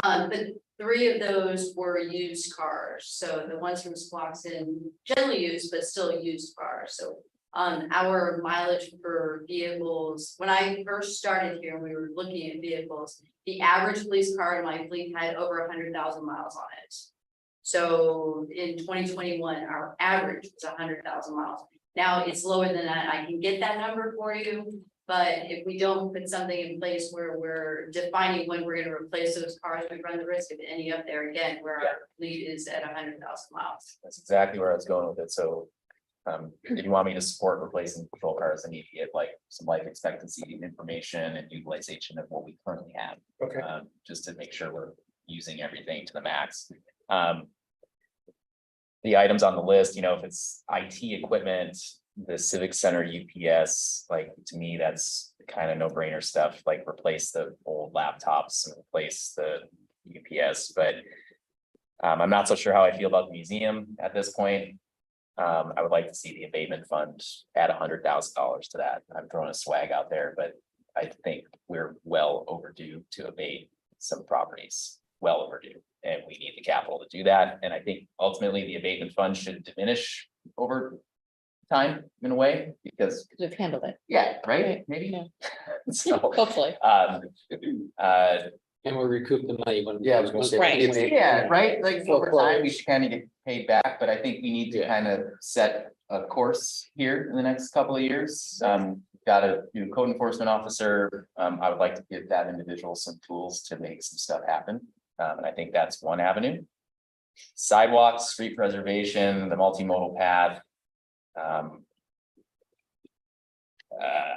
But 3 of those were used cars, so the ones from Squaxin, generally used, but still used cars, so. Our mileage for vehicles, when I first started here, we were looking at vehicles, the average police car in my fleet had over 100,000 miles on it. So in 2021, our average was 100,000 miles. Now it's lower than that, I can get that number for you. But if we don't put something in place where we're defining when we're gonna replace those cars, we run the risk of ending up there again, where our fleet is at 100,000 miles. That's exactly where I was going with it, so. If you want me to support replacing patrol cars, I need to get like some life expectancy information and utilization of what we currently have. Okay. Just to make sure we're using everything to the max. The items on the list, you know, if it's IT equipment, the Civic Center UPS, like to me, that's kind of no brainer stuff, like replace the old laptops and replace the UPS, but. I'm not so sure how I feel about the museum at this point. I would like to see the abatement fund add $100,000 to that. I'm throwing a swag out there, but I think we're well overdue to abate some properties, well overdue. And we need the capital to do that. And I think ultimately the abatement fund should diminish over time in a way, because. We've handled it. Yeah, right, maybe. So, Hopefully. And we recoup the money when. Yeah, I was gonna say. Right. Yeah, right, like So over time, we close. should kind of get paid back, but I think we need to Yeah. kind of set a course here in the next couple of years. Got a new code enforcement officer. I would like to give that individual some tools to make some stuff happen. And I think that's one avenue. Sidewalks, street preservation, the multimodal path.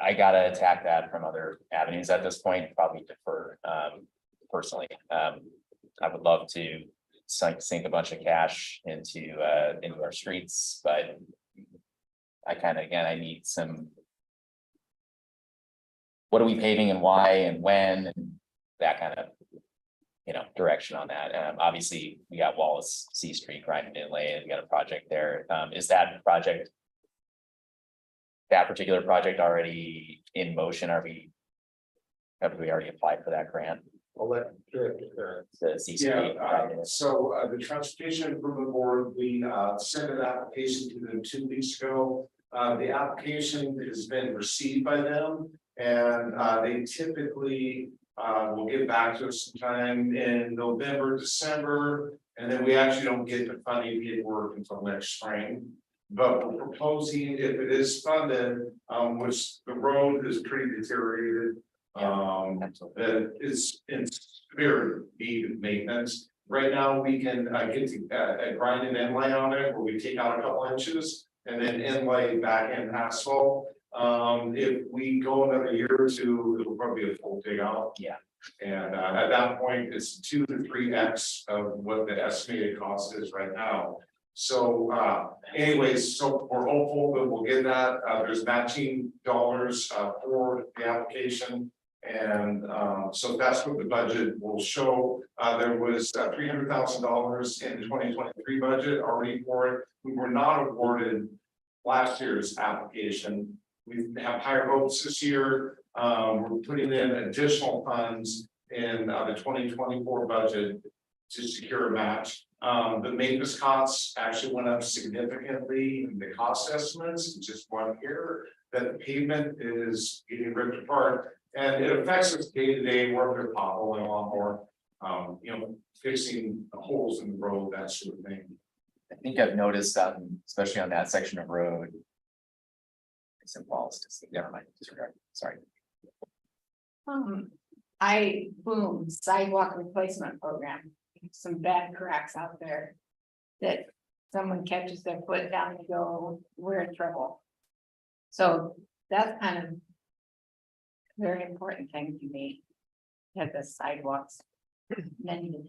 I gotta attack that from other avenues at this point, probably defer, personally. I would love to sink a bunch of cash into our streets, but I kind of, again, I need some. What are we paving and why and when, and that kind of, you know, direction on that. Obviously, we got Wallace C Street, Grinding Inlay, and we got a project there. Is that project? That particular project already in motion? Have we already applied for that grant? I'll let Director The C Yeah, Street. Grinding? so the Transportation Improvement Board, we sent an application to them 2 weeks ago. The application has been received by them, and they typically Will get back to us sometime in November, December, and then we actually don't get the funding paperwork until next spring. But we're proposing, if it is funded, which the road is pretty deteriorated. That is in severe need of maintenance. Right now, we can get to grind an inlay on it, where we take out a couple inches and then inlay back in asphalt. If we go another year or two, it'll probably be a full dig out. Yeah. And at that point, it's 2 to 3x of what the estimated cost is right now. So anyways, so we're hopeful that we'll get that. There's matching dollars for the application. And so that's what the budget will show. There was $300,000 in the 2023 budget already for it. We were not awarded last year's application. We have higher hopes this year. We're putting in additional funds in the 2024 budget to secure a match. The maintenance costs actually went up significantly in the cost estimates in just 1 year. That the pavement is getting ripped apart. And it affects us day to day, where they're potholing a lot more, fixing holes in the road, that sort of thing. I think I've noticed, especially on that section of road. It's involved, never mind, disregard, sorry. Sidewalk replacement program, some bad cracks out there. That someone catches their foot down and go, we're in trouble. So that's kind of. Very important thing to me. Have the sidewalks mended.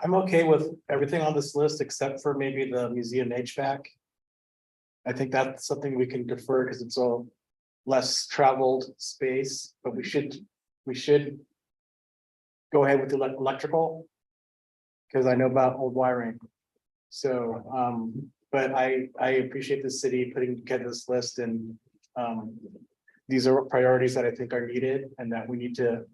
I'm okay with everything on this list except for maybe the museum HVAC. I think that's something we can defer because it's a less traveled space, but we should go ahead with the electrical. Because I know about old wiring. So, but I appreciate the city putting together this list, and these are priorities that I think are needed and that we need to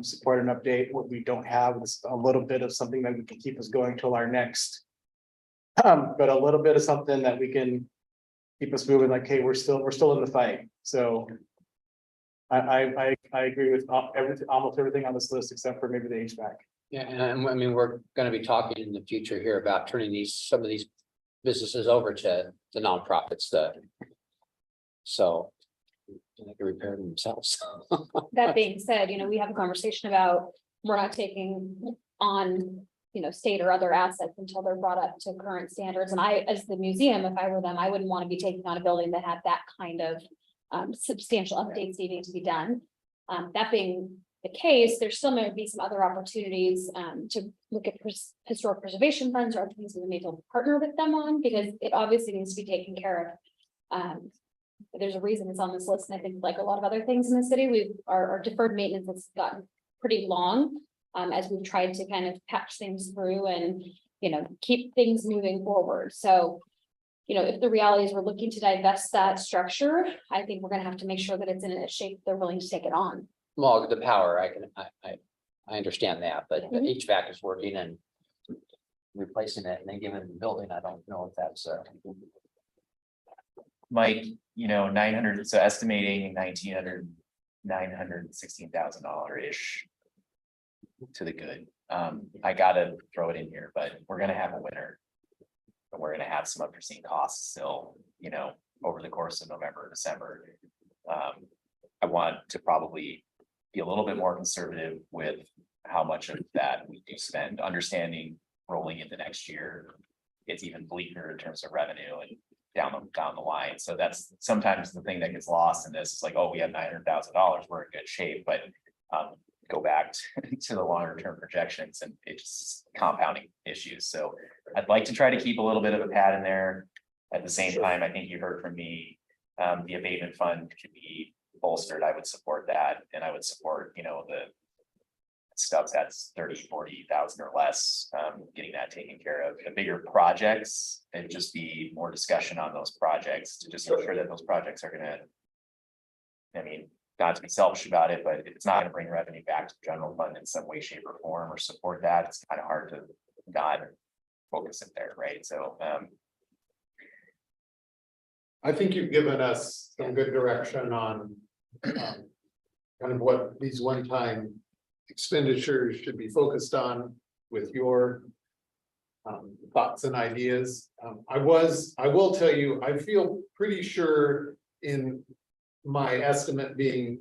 support and update. What we don't have is a little bit of something that we can keep us going till our next. But a little bit of something that we can keep us moving, like, hey, we're still in the fight. So I agree with almost everything on this list except for maybe the HVAC. Yeah, and I mean, we're gonna be talking in the future here about turning some of these businesses over to the nonprofits, so. They can repair themselves. That being said, we have a conversation about, we're not taking on, state or other assets until they're brought up to current standards. And I, as the museum, if I were them, I wouldn't want to be taking on a building that had that kind of substantial updates needing to be done. That being the case, there still may be some other opportunities to look at historic preservation funds or other things that we need to partner with them on, because it obviously needs to be taken care of. There's a reason it's on this list, and I think like a lot of other things in the city, our deferred maintenance has gotten pretty long. As we've tried to kind of patch things through and, keep things moving forward. So, if the reality is we're looking to divest that structure, I think we're gonna have to make sure that it's in a shape they're willing to take it on. Well, the power, I understand that, but the HVAC is working and replacing it and then giving it the building, I don't know if that's Mike, 900, so estimating $916,000-ish. To the good. I gotta throw it in here, but we're gonna have a winter. And we're gonna have some unforeseen costs still, over the course of November, December. I want to probably be a little bit more conservative with how much of that we do spend, understanding rolling into next year. It's even bleaker in terms of revenue and down the line. So that's sometimes the thing that gets lost in this. It's like, oh, we have $900,000, we're in good shape, but go back to the longer term projections and it's compounding issues. So I'd like to try to keep a little bit of a pad in there. At the same time, I think you heard from me, the abatement fund could be bolstered. I would support that. And I would support, the stuff that's 30,000-40,000 or less, getting that taken care of. The bigger projects, and just be more discussion on those projects to just ensure that those projects are gonna, not to be selfish about it, but if it's not gonna bring revenue back to the general fund in some way, shape, or form, or support that, it's kind of hard to not focus it there, right? So I think you've given us some good direction on kind of what these one-time expenditures should be focused on with your thoughts and ideas. I will tell you, I feel pretty sure in my estimate being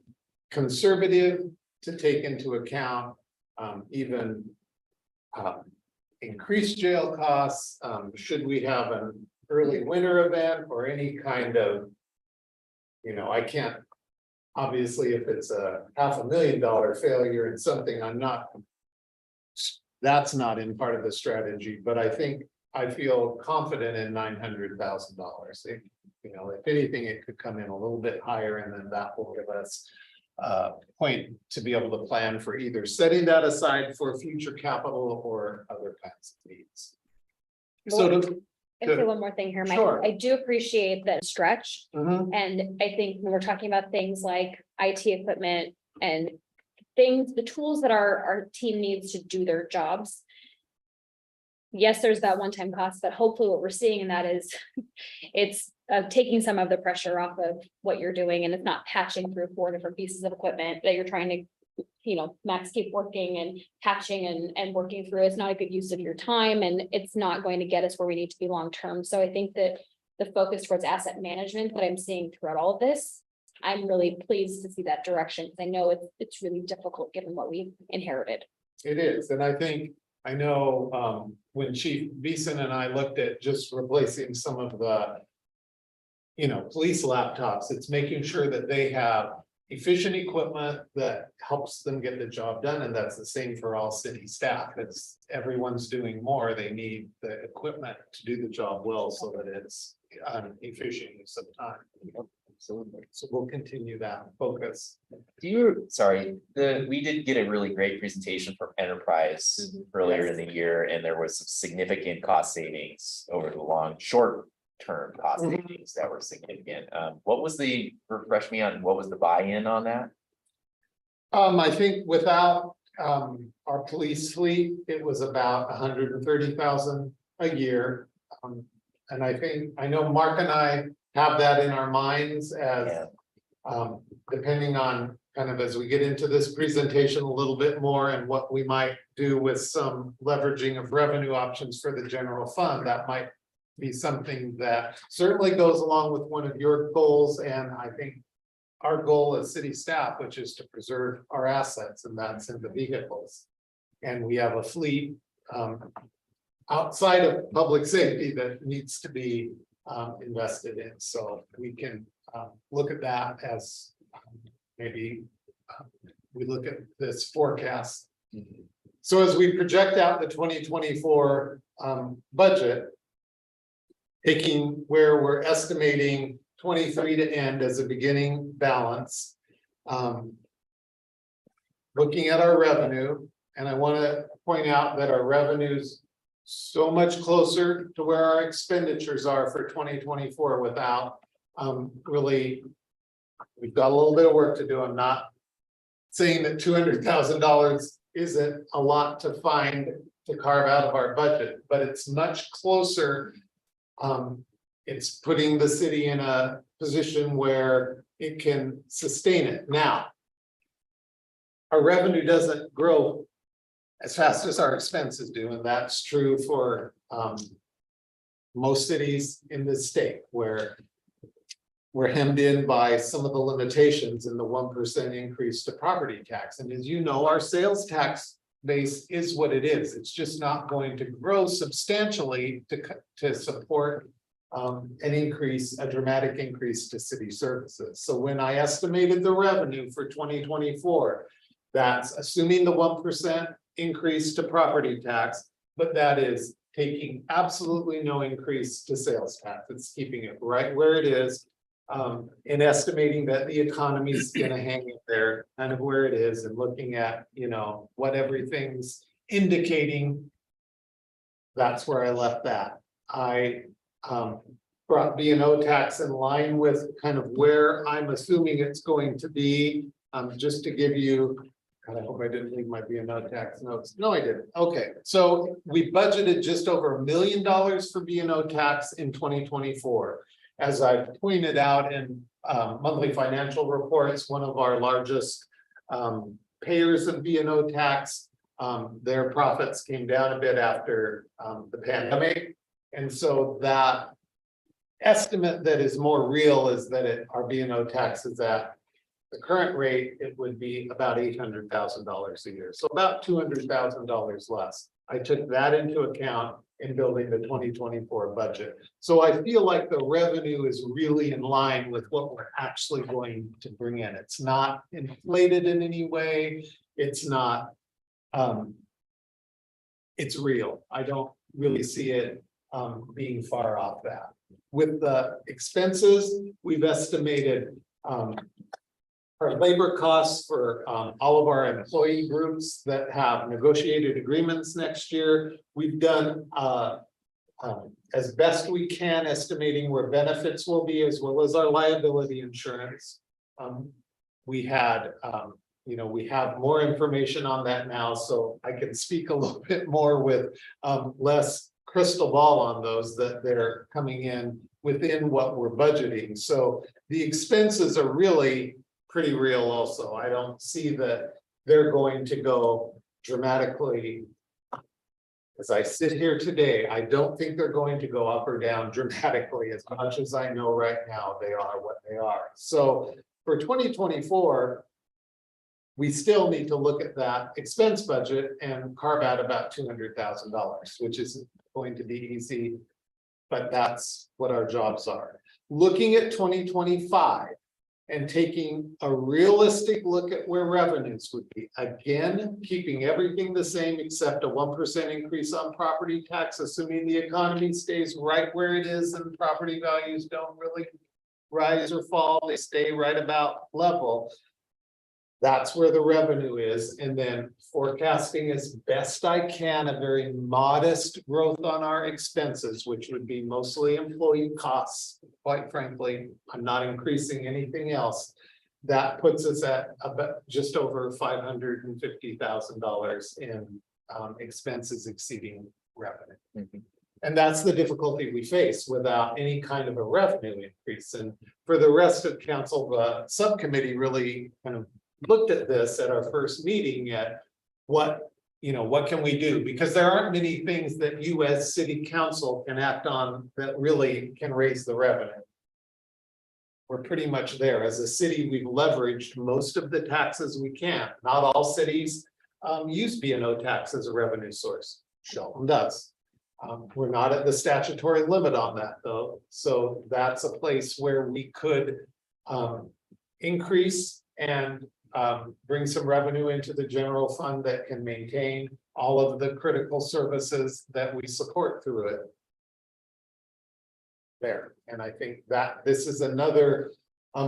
conservative to take into account even increased jail costs, should we have an early winter event or any kind of, I can't, obviously, if it's a $500,000 failure in something, that's not in part of the strategy, but I feel confident in $900,000. If anything, it could come in a little bit higher, and then that will give us point to be able to plan for either setting that aside for future capital or other kinds of needs. So I'd say one more thing here, Mike. Sure. I do appreciate the stretch. Mhm. And I think when we're talking about things like IT equipment and things, the tools that our team needs to do their jobs. Yes, there's that one-time cost, but hopefully what we're seeing in that is it's taking some of the pressure off of what you're doing, and it's not patching through 4 different pieces of equipment that you're trying to, max keep working and patching and working through. It's not a good use of your time, and it's not going to get us where we need to be long-term. So I think that the focus towards asset management that I'm seeing throughout all of this, I'm really pleased to see that direction, because I know it's really difficult given what we inherited. It is, and I know when Chief Beeson and I looked at just replacing some of the police laptops, it's making sure that they have efficient equipment that helps them get the job done, and that's the same for all city staff. It's everyone's doing more, they need the equipment to do the job well so that it's efficient use of time. Absolutely. So we'll continue that focus. We did get a really great presentation from Enterprise earlier in the year, and there was some significant cost savings over the short-term cost savings that were significant. Refresh me on, what was the buy-in on that? I think without our police fleet, it was about 130,000 a year. And I know Mark and I have that in our minds as depending on kind of as we get into this presentation a little bit more and what we might do with some leveraging of revenue options for the general fund, that might be something that certainly goes along with one of your goals. And I think our goal as city staff, which is to preserve our assets, and that's in the vehicles. And we have a fleet outside of public safety that needs to be invested in, so we can look at that as maybe we look at this forecast. So as we project out the 2024 budget, taking where we're estimating 23 to end as a beginning balance, looking at our revenue, and I want to point out that our revenues so much closer to where our expenditures are for 2024 without really, we've got a little bit of work to do. I'm not saying that $200,000 isn't a lot to carve out of our budget, but it's much closer. It's putting the city in a position where it can sustain it. Now, our revenue doesn't grow as fast as our expenses do, and that's true for most cities in this state where we're hemmed in by some of the limitations in the 1% increase to property tax. And as you know, our sales tax base is what it is. It's just not going to grow substantially to support a dramatic increase to city services. So when I estimated the revenue for 2024, that's assuming the 1% increase to property tax, but that is taking absolutely no increase to sales tax. It's keeping it right where it is, and estimating that the economy is going to hang in there kind of where it is, and looking at, what everything's indicating. That's where I left that. I brought B&O tax in line with kind of where I'm assuming it's going to be, just to give you. God, I hope I didn't leave my B&O tax notes. No, I didn't. Okay, so we budgeted just over $1 million for B&O tax in 2024. As I pointed out in monthly financial reports, one of our largest payers of B and O tax. Their profits came down a bit after the pandemic. And so that estimate that is more real is that our B and O tax is at the current rate, it would be about $800,000 a year. So about $200,000 less. I took that into account in building the 2024 budget. So I feel like the revenue is really in line with what we're actually going to bring in. It's not inflated in any way. It's not, it's real. I don't really see it being far off that. With the expenses, we've estimated our labor costs for all of our employee groups that have negotiated agreements next year. We've done as best we can estimating where benefits will be, as well as our liability insurance. We had, we have more information on that now, so I can speak a little bit more with less crystal ball on those, that they're coming in within what we're budgeting. So the expenses are really pretty real also. I don't see that they're going to go dramatically. As I sit here today, I don't think they're going to go up or down dramatically. As much as I know right now, they are what they are. So for 2024, we still need to look at that expense budget and carve out about $200,000, which isn't going to be easy, but that's what our jobs are. Looking at 2025 and taking a realistic look at where revenues would be, again, keeping everything the same except a 1% increase on property tax, assuming the economy stays right where it is and property values don't really rise or fall, they stay right about level. That's where the revenue is, and then forecasting as best I can a very modest growth on our expenses, which would be mostly employee costs. Quite frankly, I'm not increasing anything else. That puts us at about just over $550,000 in expenses exceeding revenue. And that's the difficulty we face without any kind of a revenue increase. And for the rest of council, the subcommittee really kind of looked at this at our first meeting at what can we do? Because there aren't many things that you as city council can act on that really can raise the revenue. We're pretty much there. As a city, we've leveraged most of the taxes we can. Not all cities use B&O tax as a revenue source. Shelton does. We're not at the statutory limit on that though. So that's a place where we could increase and bring some revenue into the general fund that can maintain all of the critical services that we support through it. There, and I think that this is another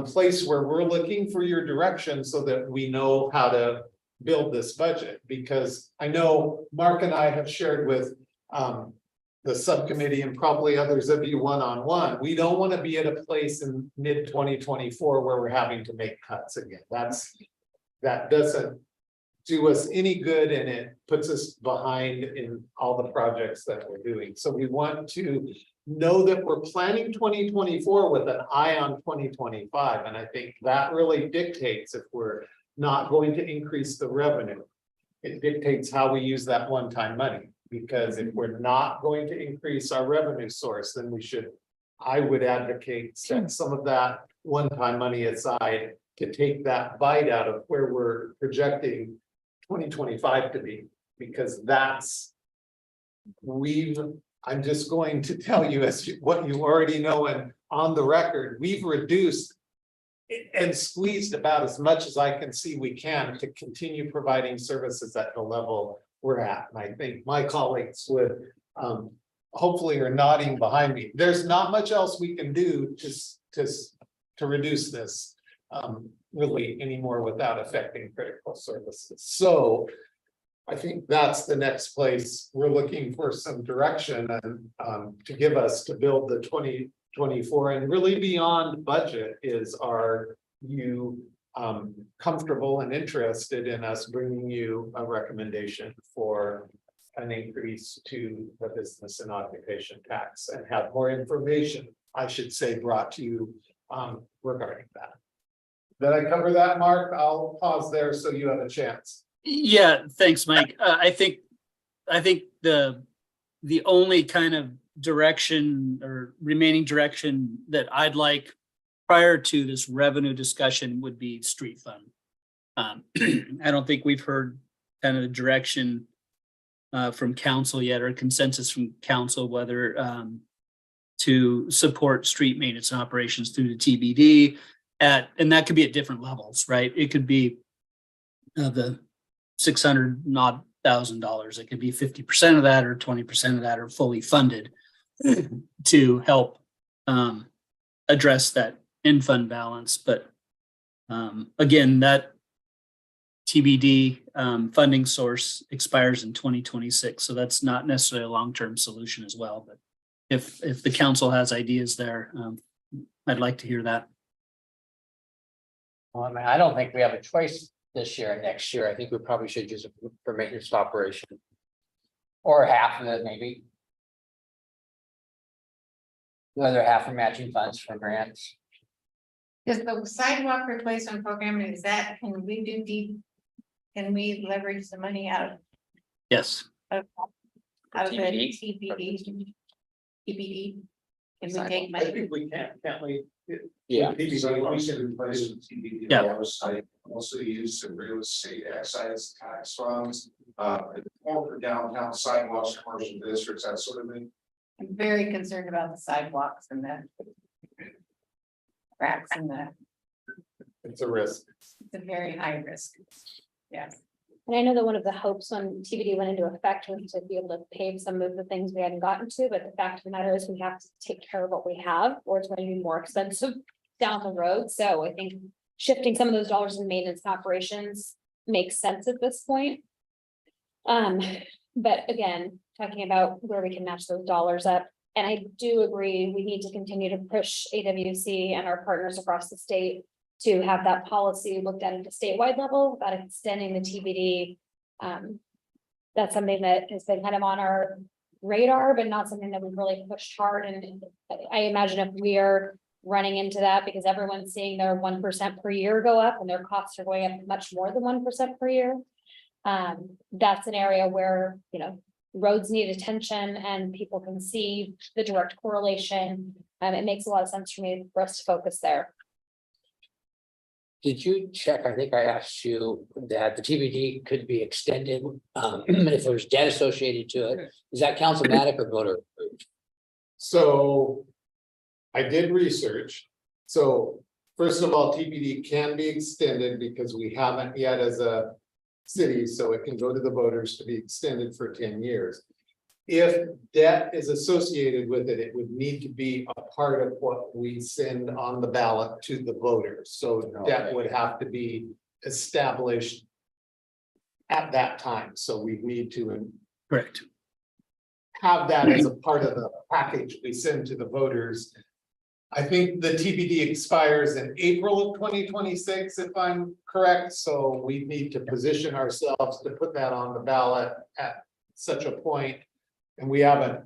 place where we're looking for your direction so that we know how to build this budget, because I know Mark and I have shared with the subcommittee and probably others of you one-on-one, we don't want to be at a place in mid-2024 where we're having to make cuts again. That doesn't do us any good, and it puts us behind in all the projects that we're doing. So we want to know that we're planning 2024 with an eye on 2025. And I think that really dictates if we're not going to increase the revenue. It dictates how we use that one-time money, because if we're not going to increase our revenue source, then I would advocate set some of that one-time money aside to take that bite out of where we're projecting 2025 to be, because I'm just going to tell you what you already know, and on the record, we've reduced and squeezed about as much as I can see we can to continue providing services at the level we're at. And I think my colleagues would hopefully are nodding behind me. There's not much else we can do to reduce this really anymore without affecting critical services. So I think that's the next place we're looking for some direction and to give us to build the 2024 and really beyond budget is, are you comfortable and interested in us bringing you a recommendation for an increase to the business and occupation tax, and have more information, I should say, brought to you regarding that. Did I cover that, Mark? I'll pause there so you have a chance. Yeah, thanks, Mike. I think the only kind of direction or remaining direction that I'd like prior to this revenue discussion would be street fund. I don't think we've heard kind of the direction from council yet, or consensus from council, whether to support street maintenance and operations through the TBD and that could be at different levels, right? It could be the $600,000. It could be 50% of that or 20% of that are fully funded to help address that in fund balance. But again, that TBD funding source expires in 2026. So that's not necessarily a long-term solution as well. But if the council has ideas there, I'd like to hear that. Well, I mean, I don't think we have a choice this year and next year. I think we probably should use it for maintenance operation. Or half of it, maybe. Whether half are matching funds for grants. Does the sidewalk replacement program, is that, can we do deep? Can we leverage the money out Yes. of the TBD? TBD? Can we take I money? think we can't we? Yeah. So we should replace with TBD Yeah. dollars. I also use some real estate excise tax funds, for downtown sidewalks, commercial districts, that sort of thing. I'm very concerned about the sidewalks and the cracks and It's a risk. it's a very high risk. Yes. And I know that one of the hopes when TBD went into effect was to be able to pave some of the things we hadn't gotten to, but the fact of the matter is we have to take care of what we have, or it's going to be more expensive down the road. So I think shifting some of those dollars in maintenance and operations makes sense at this point. But again, talking about where we can match those dollars up. And I do agree, we need to continue to push AWC and our partners across the state to have that policy looked at a statewide level about extending the TBD. That's something that has been kind of on our radar, but not something that we've really pushed hard. And I imagine if we are running into that because everyone's seeing their 1% per year go up and their costs are going up much more than 1% per year. That's an area where, roads need attention and people can see the direct correlation. It makes a lot of sense for us to focus there. Did you check? I think I asked you that the TBD could be extended, if there's debt associated to it. Is that councilmatic or voter approved? So I did research. So first of all, TBD can be extended because we haven't yet as a city, so it can go to the voters to be extended for 10 years. If debt is associated with it, it would need to be a part of what we send on the ballot to the voters. So debt would have to be established at that time. So we need to Correct. have that as a part of the package we send to the voters. I think the TBD expires in April of 2026, if I'm correct. So we need to position ourselves to put that on the ballot at such a point. And we haven't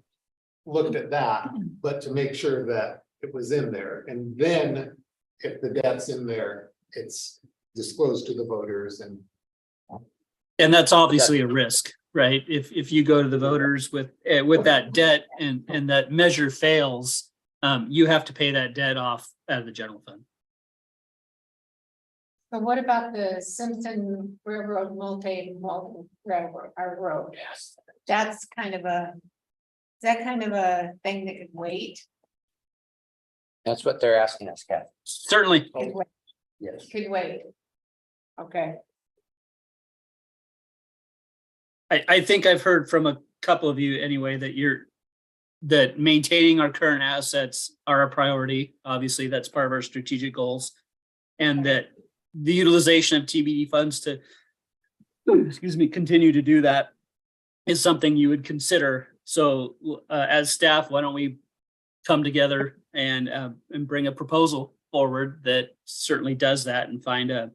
looked at that, but to make sure that it was in there. And then if the debt's in there, it's disclosed to the voters And that's obviously a risk, right? If you go to the voters with that debt and that measure fails, you have to pay that debt off out of the general fund. So what about the Simpson Railroad multi-modal railroad, our road? Yes. That's kind of a, is that kind of a thing that could wait? That's what they're asking us, Kathy. Certainly. Could wait, Yes. could wait. Okay. I think I've heard from a couple of you anyway that maintaining our current assets are a priority. Obviously, that's part of our strategic goals. And that the utilization of TBD funds to, continue to do that is something you would consider. So as staff, why don't we come together and bring a proposal forward that certainly does that and find a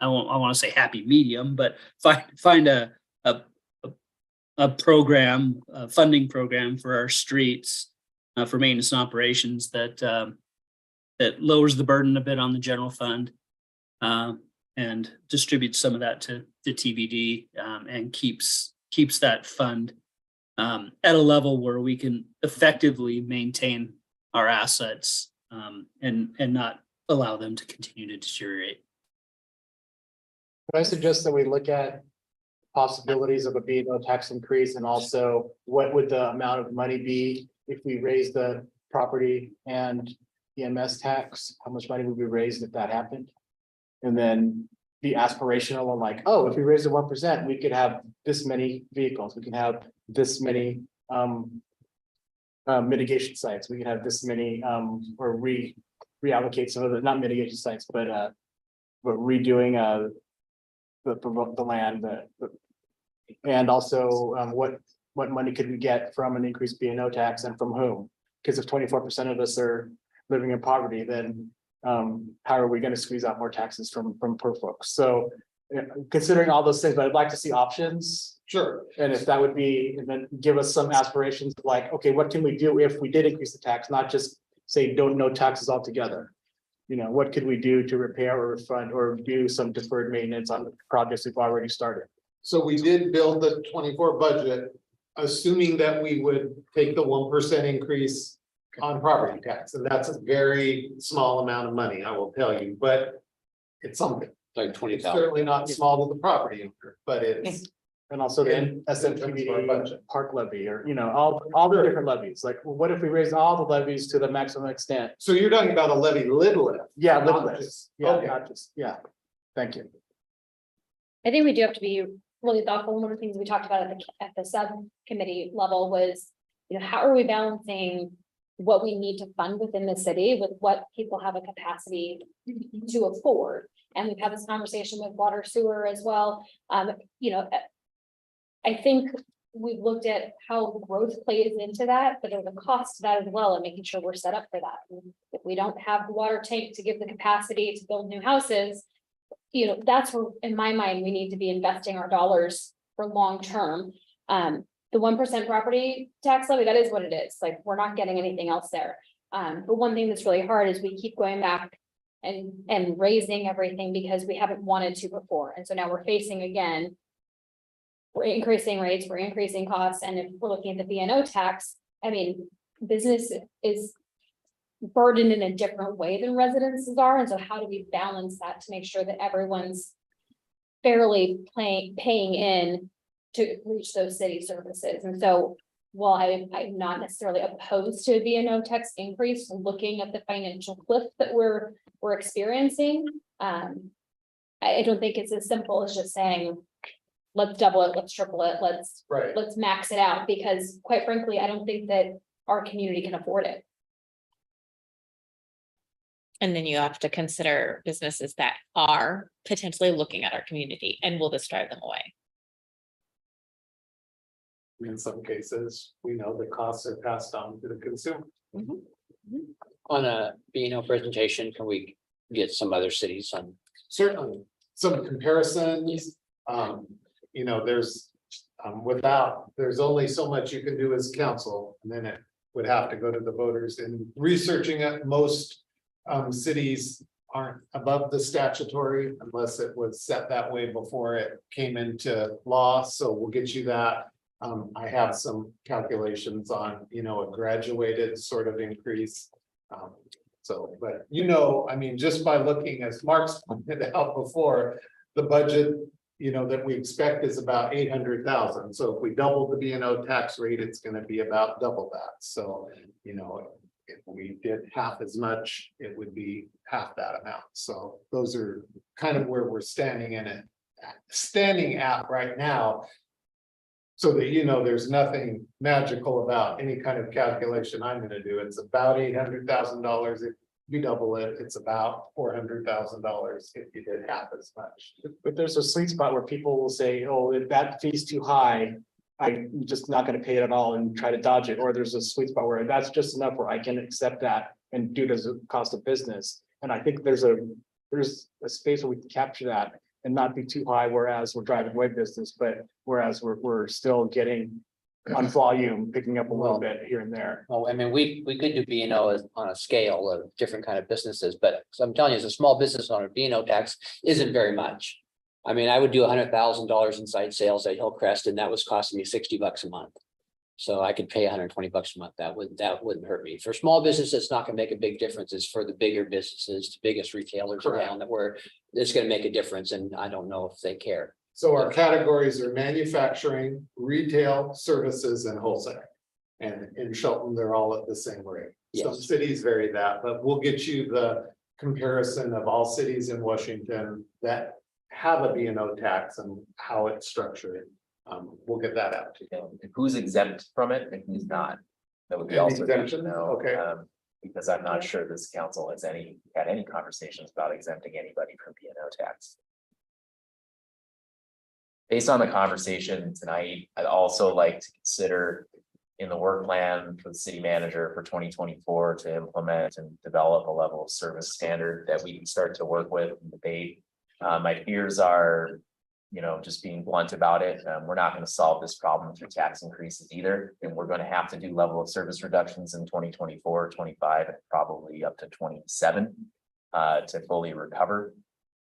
I want to say happy medium, but find a program, a funding program for our streets, for maintenance and operations that that lowers the burden a bit on the general fund. And distributes some of that to TBD, and keeps that fund at a level where we can effectively maintain our assets, and not allow them to continue to deteriorate. But I suggest that we look at possibilities of a B&O tax increase, and also what would the amount of money be if we raise the property and EMS tax? How much money would be raised if that happened? And then be aspirational and like, oh, if we raise it 1%, we could have this many vehicles, we can have this many mitigation sites, we can have this many or reallocate some of the, not mitigation sites, but redoing the land, and also what money could we get from an increased B&O tax, and from whom? Because if 24% of us are living in poverty, then how are we going to squeeze out more taxes from poor folks? So considering all those things, but I'd like to see options. Sure. And if that would be, and then give us some aspirations of like, okay, what can we do if we did increase the tax, not just say no taxes altogether? You know, what could we do to repair or refund or do some deferred maintenance on the projects we've already started? So we did build the 24 budget, assuming that we would take the 1% increase on property tax, and that's a very small amount of money, I will tell you, but it's something. Like 20,000. Certainly not small to the property owner, but it's. And also the In terms of our SMPD budget. park levy, or, you know, all the different levies, like, well, what if we raise all the levies to the maximum extent? So you're talking about a levy little F. Yeah, Not little less, just- yeah, okay. not just, yeah, thank you. I think we do have to be really thoughtful. One of the things we talked about at the subcommittee level was, you know, how are we balancing what we need to fund within the city with what people have a capacity to afford? And we've had this conversation with water sewer as well. You know, I think we've looked at how growth plays into that, but there's a cost to that as well, and making sure we're set up for that. If we don't have the water tank to give the capacity to build new houses, you know, that's where, in my mind, we need to be investing our dollars for long term. The 1% property tax levy, that is what it is. Like, we're not getting anything else there. But one thing that's really hard is we keep going back and raising everything because we haven't wanted to before. And so now we're facing again, we're increasing rates, we're increasing costs. And if we're looking at the B&O tax, I mean, business is burdened in a different way than residences are. And so how do we balance that to make sure that everyone's fairly paying in to reach those city services? And so while I'm not necessarily opposed to a B&O tax increase, looking at the financial cliff that we're experiencing, I don't think it's as simple as just saying, let's double it, let's triple it, Right. let's max it out, because quite frankly, I don't think that our community can afford it. And then you have to consider businesses that are potentially looking at our community, and will this drive them away? In some cases, we know the costs are passed on to the consumer. On a B&O presentation, can we get some other cities on? Certainly, some comparisons, you know, there's only so much you can do as council, and then it would have to go to the voters. And researching it, most cities aren't above the statutory unless it was set that way before it came into law, so we'll get you that. I have some calculations on, you know, a graduated sort of increase. So, but you know, I mean, just by looking, as Mark's pointed out before, the budget, you know, that we expect is about 800,000. So if we double the B&O tax rate, it's going to be about double that. So, you know, if we did half as much, it would be half that amount. So those are kind of where we're standing at right now. So that, you know, there's nothing magical about any kind of calculation I'm gonna do. It's about $800,000. If you double it, it's about $400,000 if you did half as much. But there's a sweet spot where people will say, oh, if that fee's too high, I'm just not gonna pay it at all and try to dodge it. Or there's a sweet spot where that's just enough where I can accept that and do it as a cost of business. And I think there's a space where we can capture that and not be too high, whereas we're driving away business, but whereas we're still getting on volume, picking up a little bit here and there. Well, I mean, we could do B and O on a scale of different kind of businesses, but so I'm telling you, as a small business owner, B and O tax isn't very much. I mean, I would do $100,000 inside sales at Hillcrest and that was costing me $60 a month. So I could pay $120 a month. That wouldn't hurt me. For small business, it's not gonna make a big difference. It's for the bigger businesses, the biggest retailers around that where it's gonna make a difference and I don't know if they care. So our categories are manufacturing, retail, services and wholesale. And in Shelton, they're all at the same rate. Some Yes. cities vary that, but we'll get you the comparison of all cities in Washington that have a B and O tax and how it's structured. We'll get that out to you. And who's exempt from it and who's not? That would be Any also good to exemptions? know. Okay. Because I'm not sure this council has had any conversations about exempting anybody from B and O tax. Based on the conversation tonight, I'd also like to consider in the work plan for the city manager for 2024 to implement and develop a level of service standard that we can start to work with and debate. My fears are, just being blunt about it, we're not going to solve this problem through tax increases either. And we're going to have to do level of service reductions in 2024, 25, and probably up to 27 to fully recover.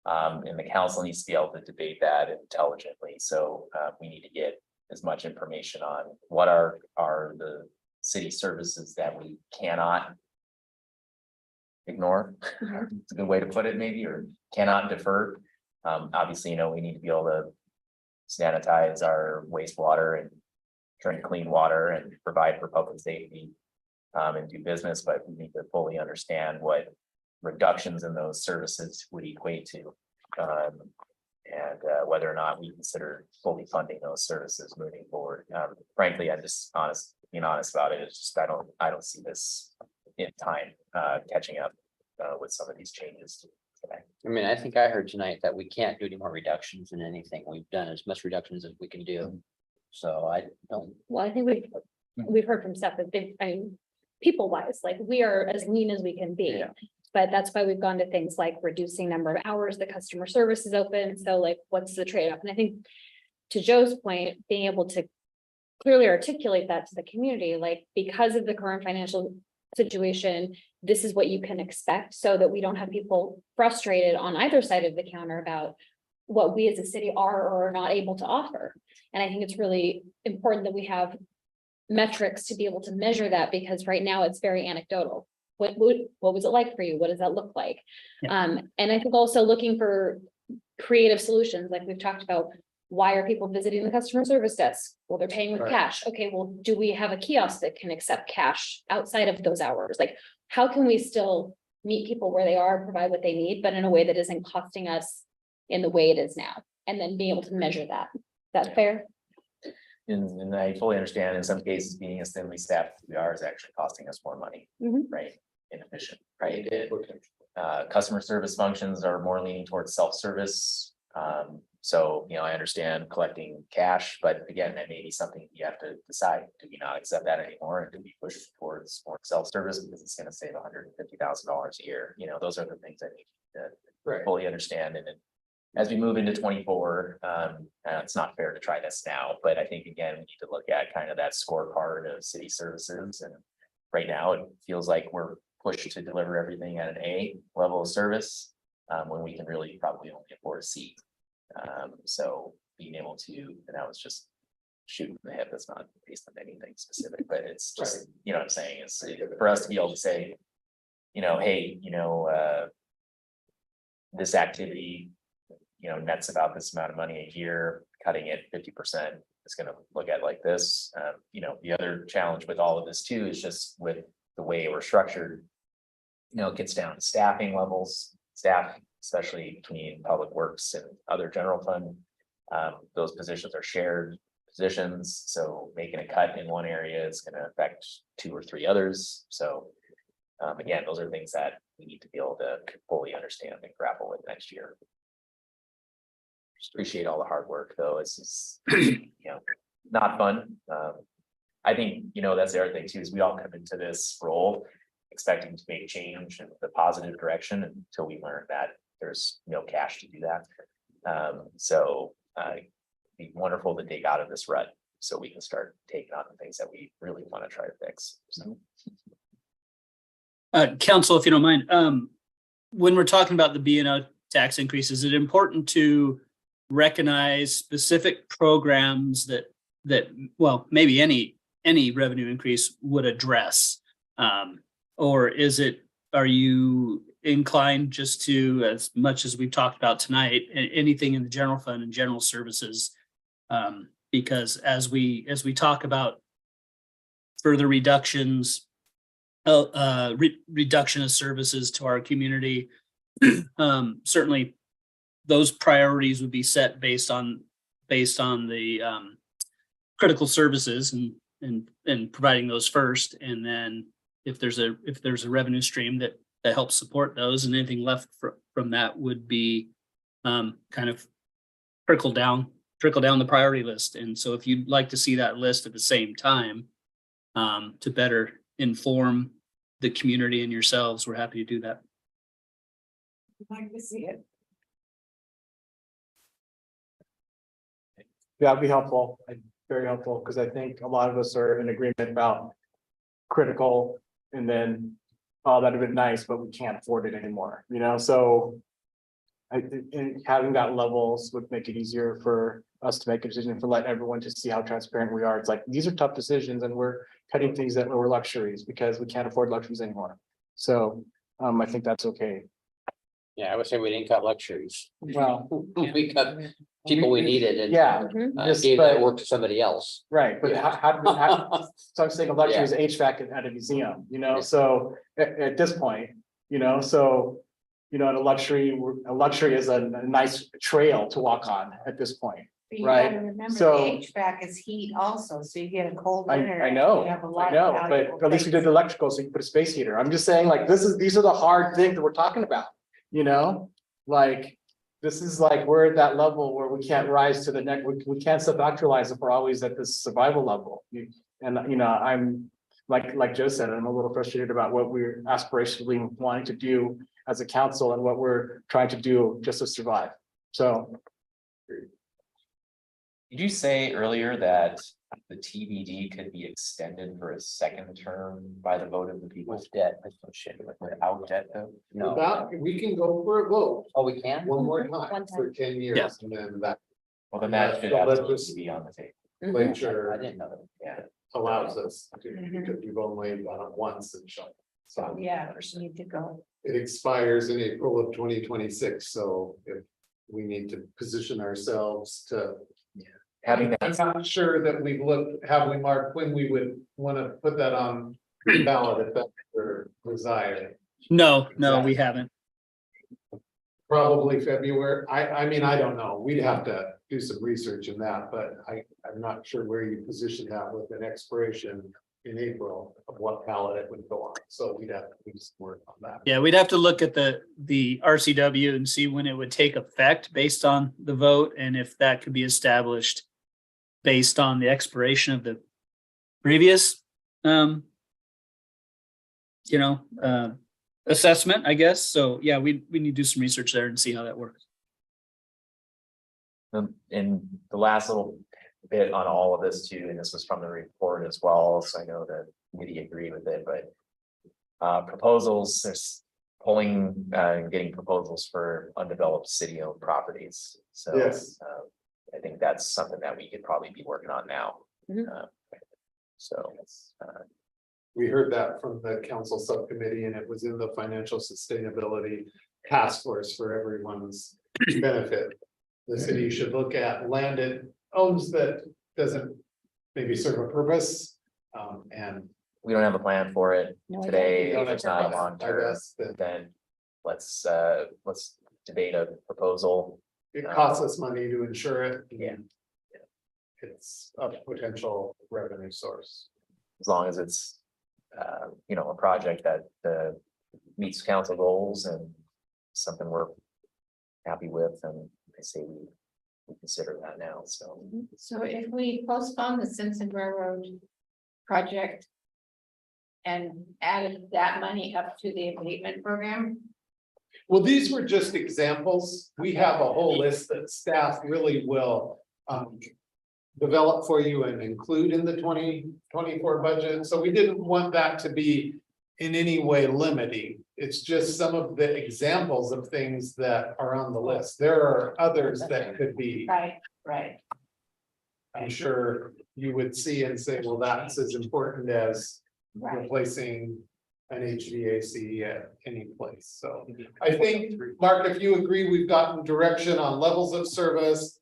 And the council needs to be able to debate that intelligently. So we need to get as much information on what are the city services that we cannot ignore. It's a good way to put it, maybe, or cannot defer. Obviously, we need to be able to sanitize our wastewater and drink clean water and provide for public safety and do business, but we need to fully understand what reductions in those services would equate to. And whether or not we consider fully funding those services moving forward. Frankly, I'm just being honest about it. It's just, I don't see this in time catching up with some of these changes today. I mean, I think I heard tonight that we can't do any more reductions in anything. We've done as much reductions as we can do. So I don't, Well, I think we've heard from Seth that people wise, like we are as lean as we can be. Yeah. But that's why we've gone to things like reducing number of hours the customer service is open. So like, what's the trade-off? And I think to Joe's point, being able to clearly articulate that to the community, like because of the current financial situation, this is what you can expect so that we don't have people frustrated on either side of the counter about what we as a city are or are not able to offer. And I think it's really important that we have metrics to be able to measure that because right now it's very anecdotal. What was it like for you? What does that look like? Yeah. And I think also looking for creative solutions, like we've talked about, why are people visiting the customer service desk? Well, they're paying with Right. cash. Okay, well, do we have a kiosk that can accept cash outside of those hours? Like, how can we still meet people where they are, provide what they need, but in a way that isn't costing us in the way it is now? And then being able to measure that. Is that fair? And I fully understand in some cases, being as thinly staffed as we are is actually costing us more money, Mhm. right? Inefficient, right? Customer service functions are more leaning towards self-service. So, I understand collecting cash, but again, that may be something you have to decide. Do we not accept that anymore? And do we push towards more self-service because it's going to save $150,000 a year? Those are the things I need to fully understand. And then as we move into 24, it's not fair to try this now, but I think again, we need to look at kind of that scorecard of city services. And right now it feels like we're pushed to deliver everything at an A level of service when we can really probably only afford a C. So being able to, and that was just shooting from the hip, that's not based on anything specific, but it's just, what I'm saying is for us to be able to say, hey, this activity, nets about this amount of money a year, cutting it 50% is going to look at like this. The other challenge with all of this too is just with the way we're structured. It gets down to staffing levels, staff, especially between public works and other general fund. Those positions are shared positions, so making a cut in one area is going to affect 2 or 3 others. So again, those are things that we need to be able to fully understand and grapple with next year. Just appreciate all the hard work, though. It's just, not fun. I think, that's the other thing too, is we all come into this role expecting to make change in the positive direction until we learn that there's no cash to do that. So it'd be wonderful to dig out of this rut so we can start taking on the things that we really want to try to fix. So Council, if you don't mind, when we're talking about the B&O tax increase, is it important to recognize specific programs that, well, maybe any revenue increase would address? Or are you inclined just to, as much as we've talked about tonight, anything in the general fund and general services? Because as we talk about further reductions, reduction of services to our community, certainly those priorities would be set based on the critical services and providing those first. And then if there's a revenue stream that helps support those, and anything left from that would be kind of trickle down the priority list. And so if you'd like to see that list at the same time, to better inform the community and yourselves, we're happy to do that. I'd like to see it. That'd be helpful, very helpful, because I think a lot of us are in agreement about critical, and then, oh, that'd have been nice, but we can't afford it anymore, you know, so. And having that levels would make it easier for us to make a decision, for let everyone just see how transparent we are. It's like, these are tough decisions, and we're cutting things that were luxuries because we can't afford luxuries anymore. So, I think that's okay. Yeah, I would say we didn't cut luxuries. Well, We cut people we needed and yeah, gave that work to somebody else. right, but Yeah. how do we, so I'm saying a luxury is HVAC at a museum, you know, so at this point, you know, so. You know, and a luxury is a nice trail to walk on at this point. But you Right, gotta remember, the so- HVAC is heat also, so you get a cold winter. I know, you have a lot I of know, valuable but at least we did things. the electrical, so you can put a space heater. I'm just saying, like, these are the hard things that we're talking about, you know? Like, this is like, we're at that level where we can't rise to the next, we can't self-actualize if we're always at this survival level. And, you know, I'm, like Joe said, I'm a little frustrated about what we're aspirationally wanting to do as a council and what we're trying to do just to survive. So, did you say earlier that the TBD could be extended for a second term by the vote of the people? With debt, Without debt though? no. Without, we can go for a vote Oh, we can? one more One time time. for 10 years, and then that Well, then that should So let's absolutely just- be on the table. I legislature didn't know that. Yeah. allows us to, because we've only done it once and so. So Yeah, you need to go. it expires in April of 2026, so if we need to position ourselves to. Having I'm that, not sure that we've looked, have we marked when we would want to put that on ballot if that's your desire? No, we haven't. Probably February. I mean, I don't know. We'd have to do some research in that, but I'm not sure where you position that with an expiration in April of what ballot it would go on. So we'd have to do some work on that. Yeah, we'd have to look at the RCW and see when it would take effect based on the vote, and if that could be established based on the expiration of the previous, assessment, I guess. So, yeah, we need to do some research there and see how that works. in the last little bit on all of this too, and this was from the report as well, so I know that we agree with it, but. Proposals, there's pulling and getting proposals for undeveloped city-owned properties, so. Yes. I think that's something that we could probably be working on now. Mhm. So, We heard that from the council subcommittee and it was in the financial sustainability task force for everyone's benefit. The city should look at land it owns that doesn't maybe serve a purpose. And we don't have a plan for it No, we today, don't if have it's not a purpose, long I term, guess, that then let's debate a proposal. it costs us money to insure it. Yeah. It's a potential revenue source. As long as it's, a project that, meets council goals and something we're happy with, and I say we consider that now, so. So if we postpone the Simpson Railroad project. And added that money up to the abatement program, Well, these were just examples. We have a whole list that staff really will develop for you and include in the 2024 budget. So we didn't want that to be in any way limiting. It's just some of the examples of things that are on the list. There are others that could be, Right. I'm sure you would see and say, well, that's as important as replacing an HVAC at any place. So I think, Mark, if you agree, we've gotten direction on levels of service.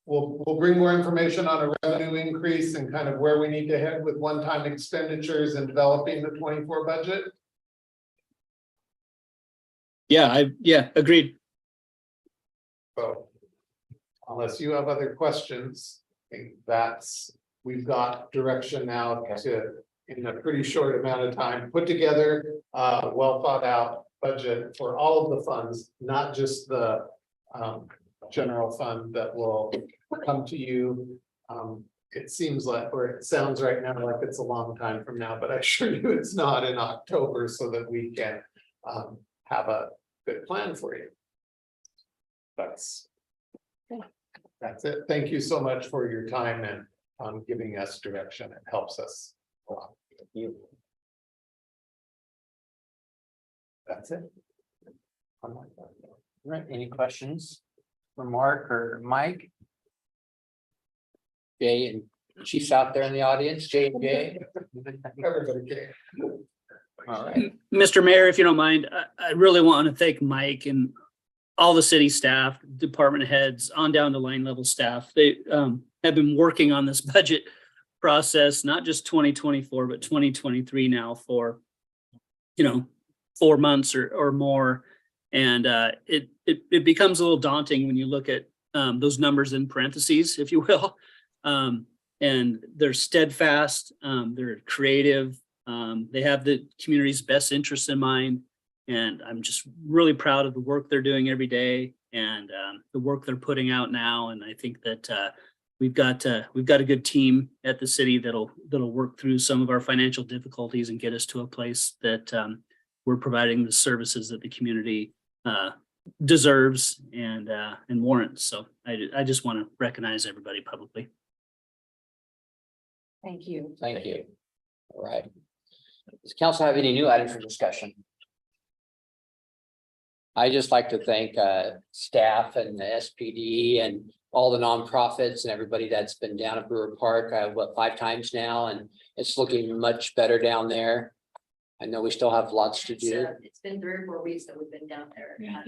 We'll bring more information on a revenue increase and kind of where we need to head with one-time expenditures and developing the 24 budget. Yeah, agreed. So unless you have other questions, I think we've got direction now to, in a pretty short amount of time, put together a well thought out budget for all of the funds, not just the general fund that will come to you. It seems like, or it sounds right now like it's a long time from now, but I assure you it's not in October, so that we can have a good plan for you. That's it. Thank you so much for your time and giving us direction. It helps us a lot. Thank you. That's it. All right, any questions for Mark or Mike? Jay and Chief's out there in the audience, Jay and Jay. Everybody can. All right, Mr. Mayor, if you don't mind, I really want to thank Mike and all the city staff, department heads, on down to line level staff. They have been working on this budget process, not just 2024, but 2023 now for, 4 months or more. And it becomes a little daunting when you look at those numbers in parentheses, if you will. And they're steadfast, they're creative, they have the community's best interests in mind. And I'm just really proud of the work they're doing every day and the work they're putting out now. And I think that we've got a good team at the city that'll work through some of our financial difficulties and get us to a place that we're providing the services that the community deserves and warrants. So I just want to recognize everybody publicly. Thank you. thank you. All right. Does council have any new items for discussion? I just like to thank staff and the SPD and all the nonprofits and everybody that's been down at Brewer Park, 5 times now, and it's looking much better down there. I know we still have lots to do. It's been 3 or 4 weeks that we've been down there. Yeah.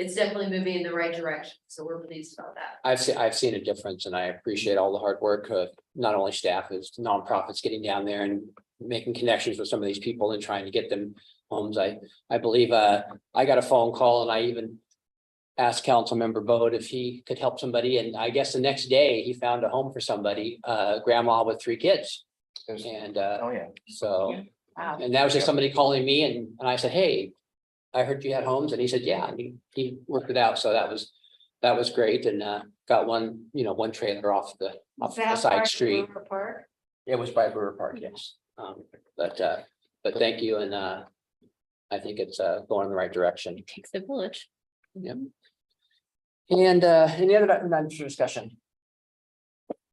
It's definitely moving in the right direction. So we're pleased about that. I've seen a difference and I appreciate all the hard work of not only staff, as nonprofits getting down there and making connections with some of these people and trying to get them homes. I believe I got a phone call and I even asked Councilmember Bode if he could help somebody. And I guess the next day he found a home for somebody, grandma with 3 kids. And Oh, yeah. so, Wow. and that was just somebody calling me and I said, hey, I heard you had homes. And he said, yeah, and he worked it out. So that was great. And got one trailer off the side street. It was by Brewer Park, yes. But thank you. And I think it's going in the right direction. It takes a village. Yep. And any other items for discussion?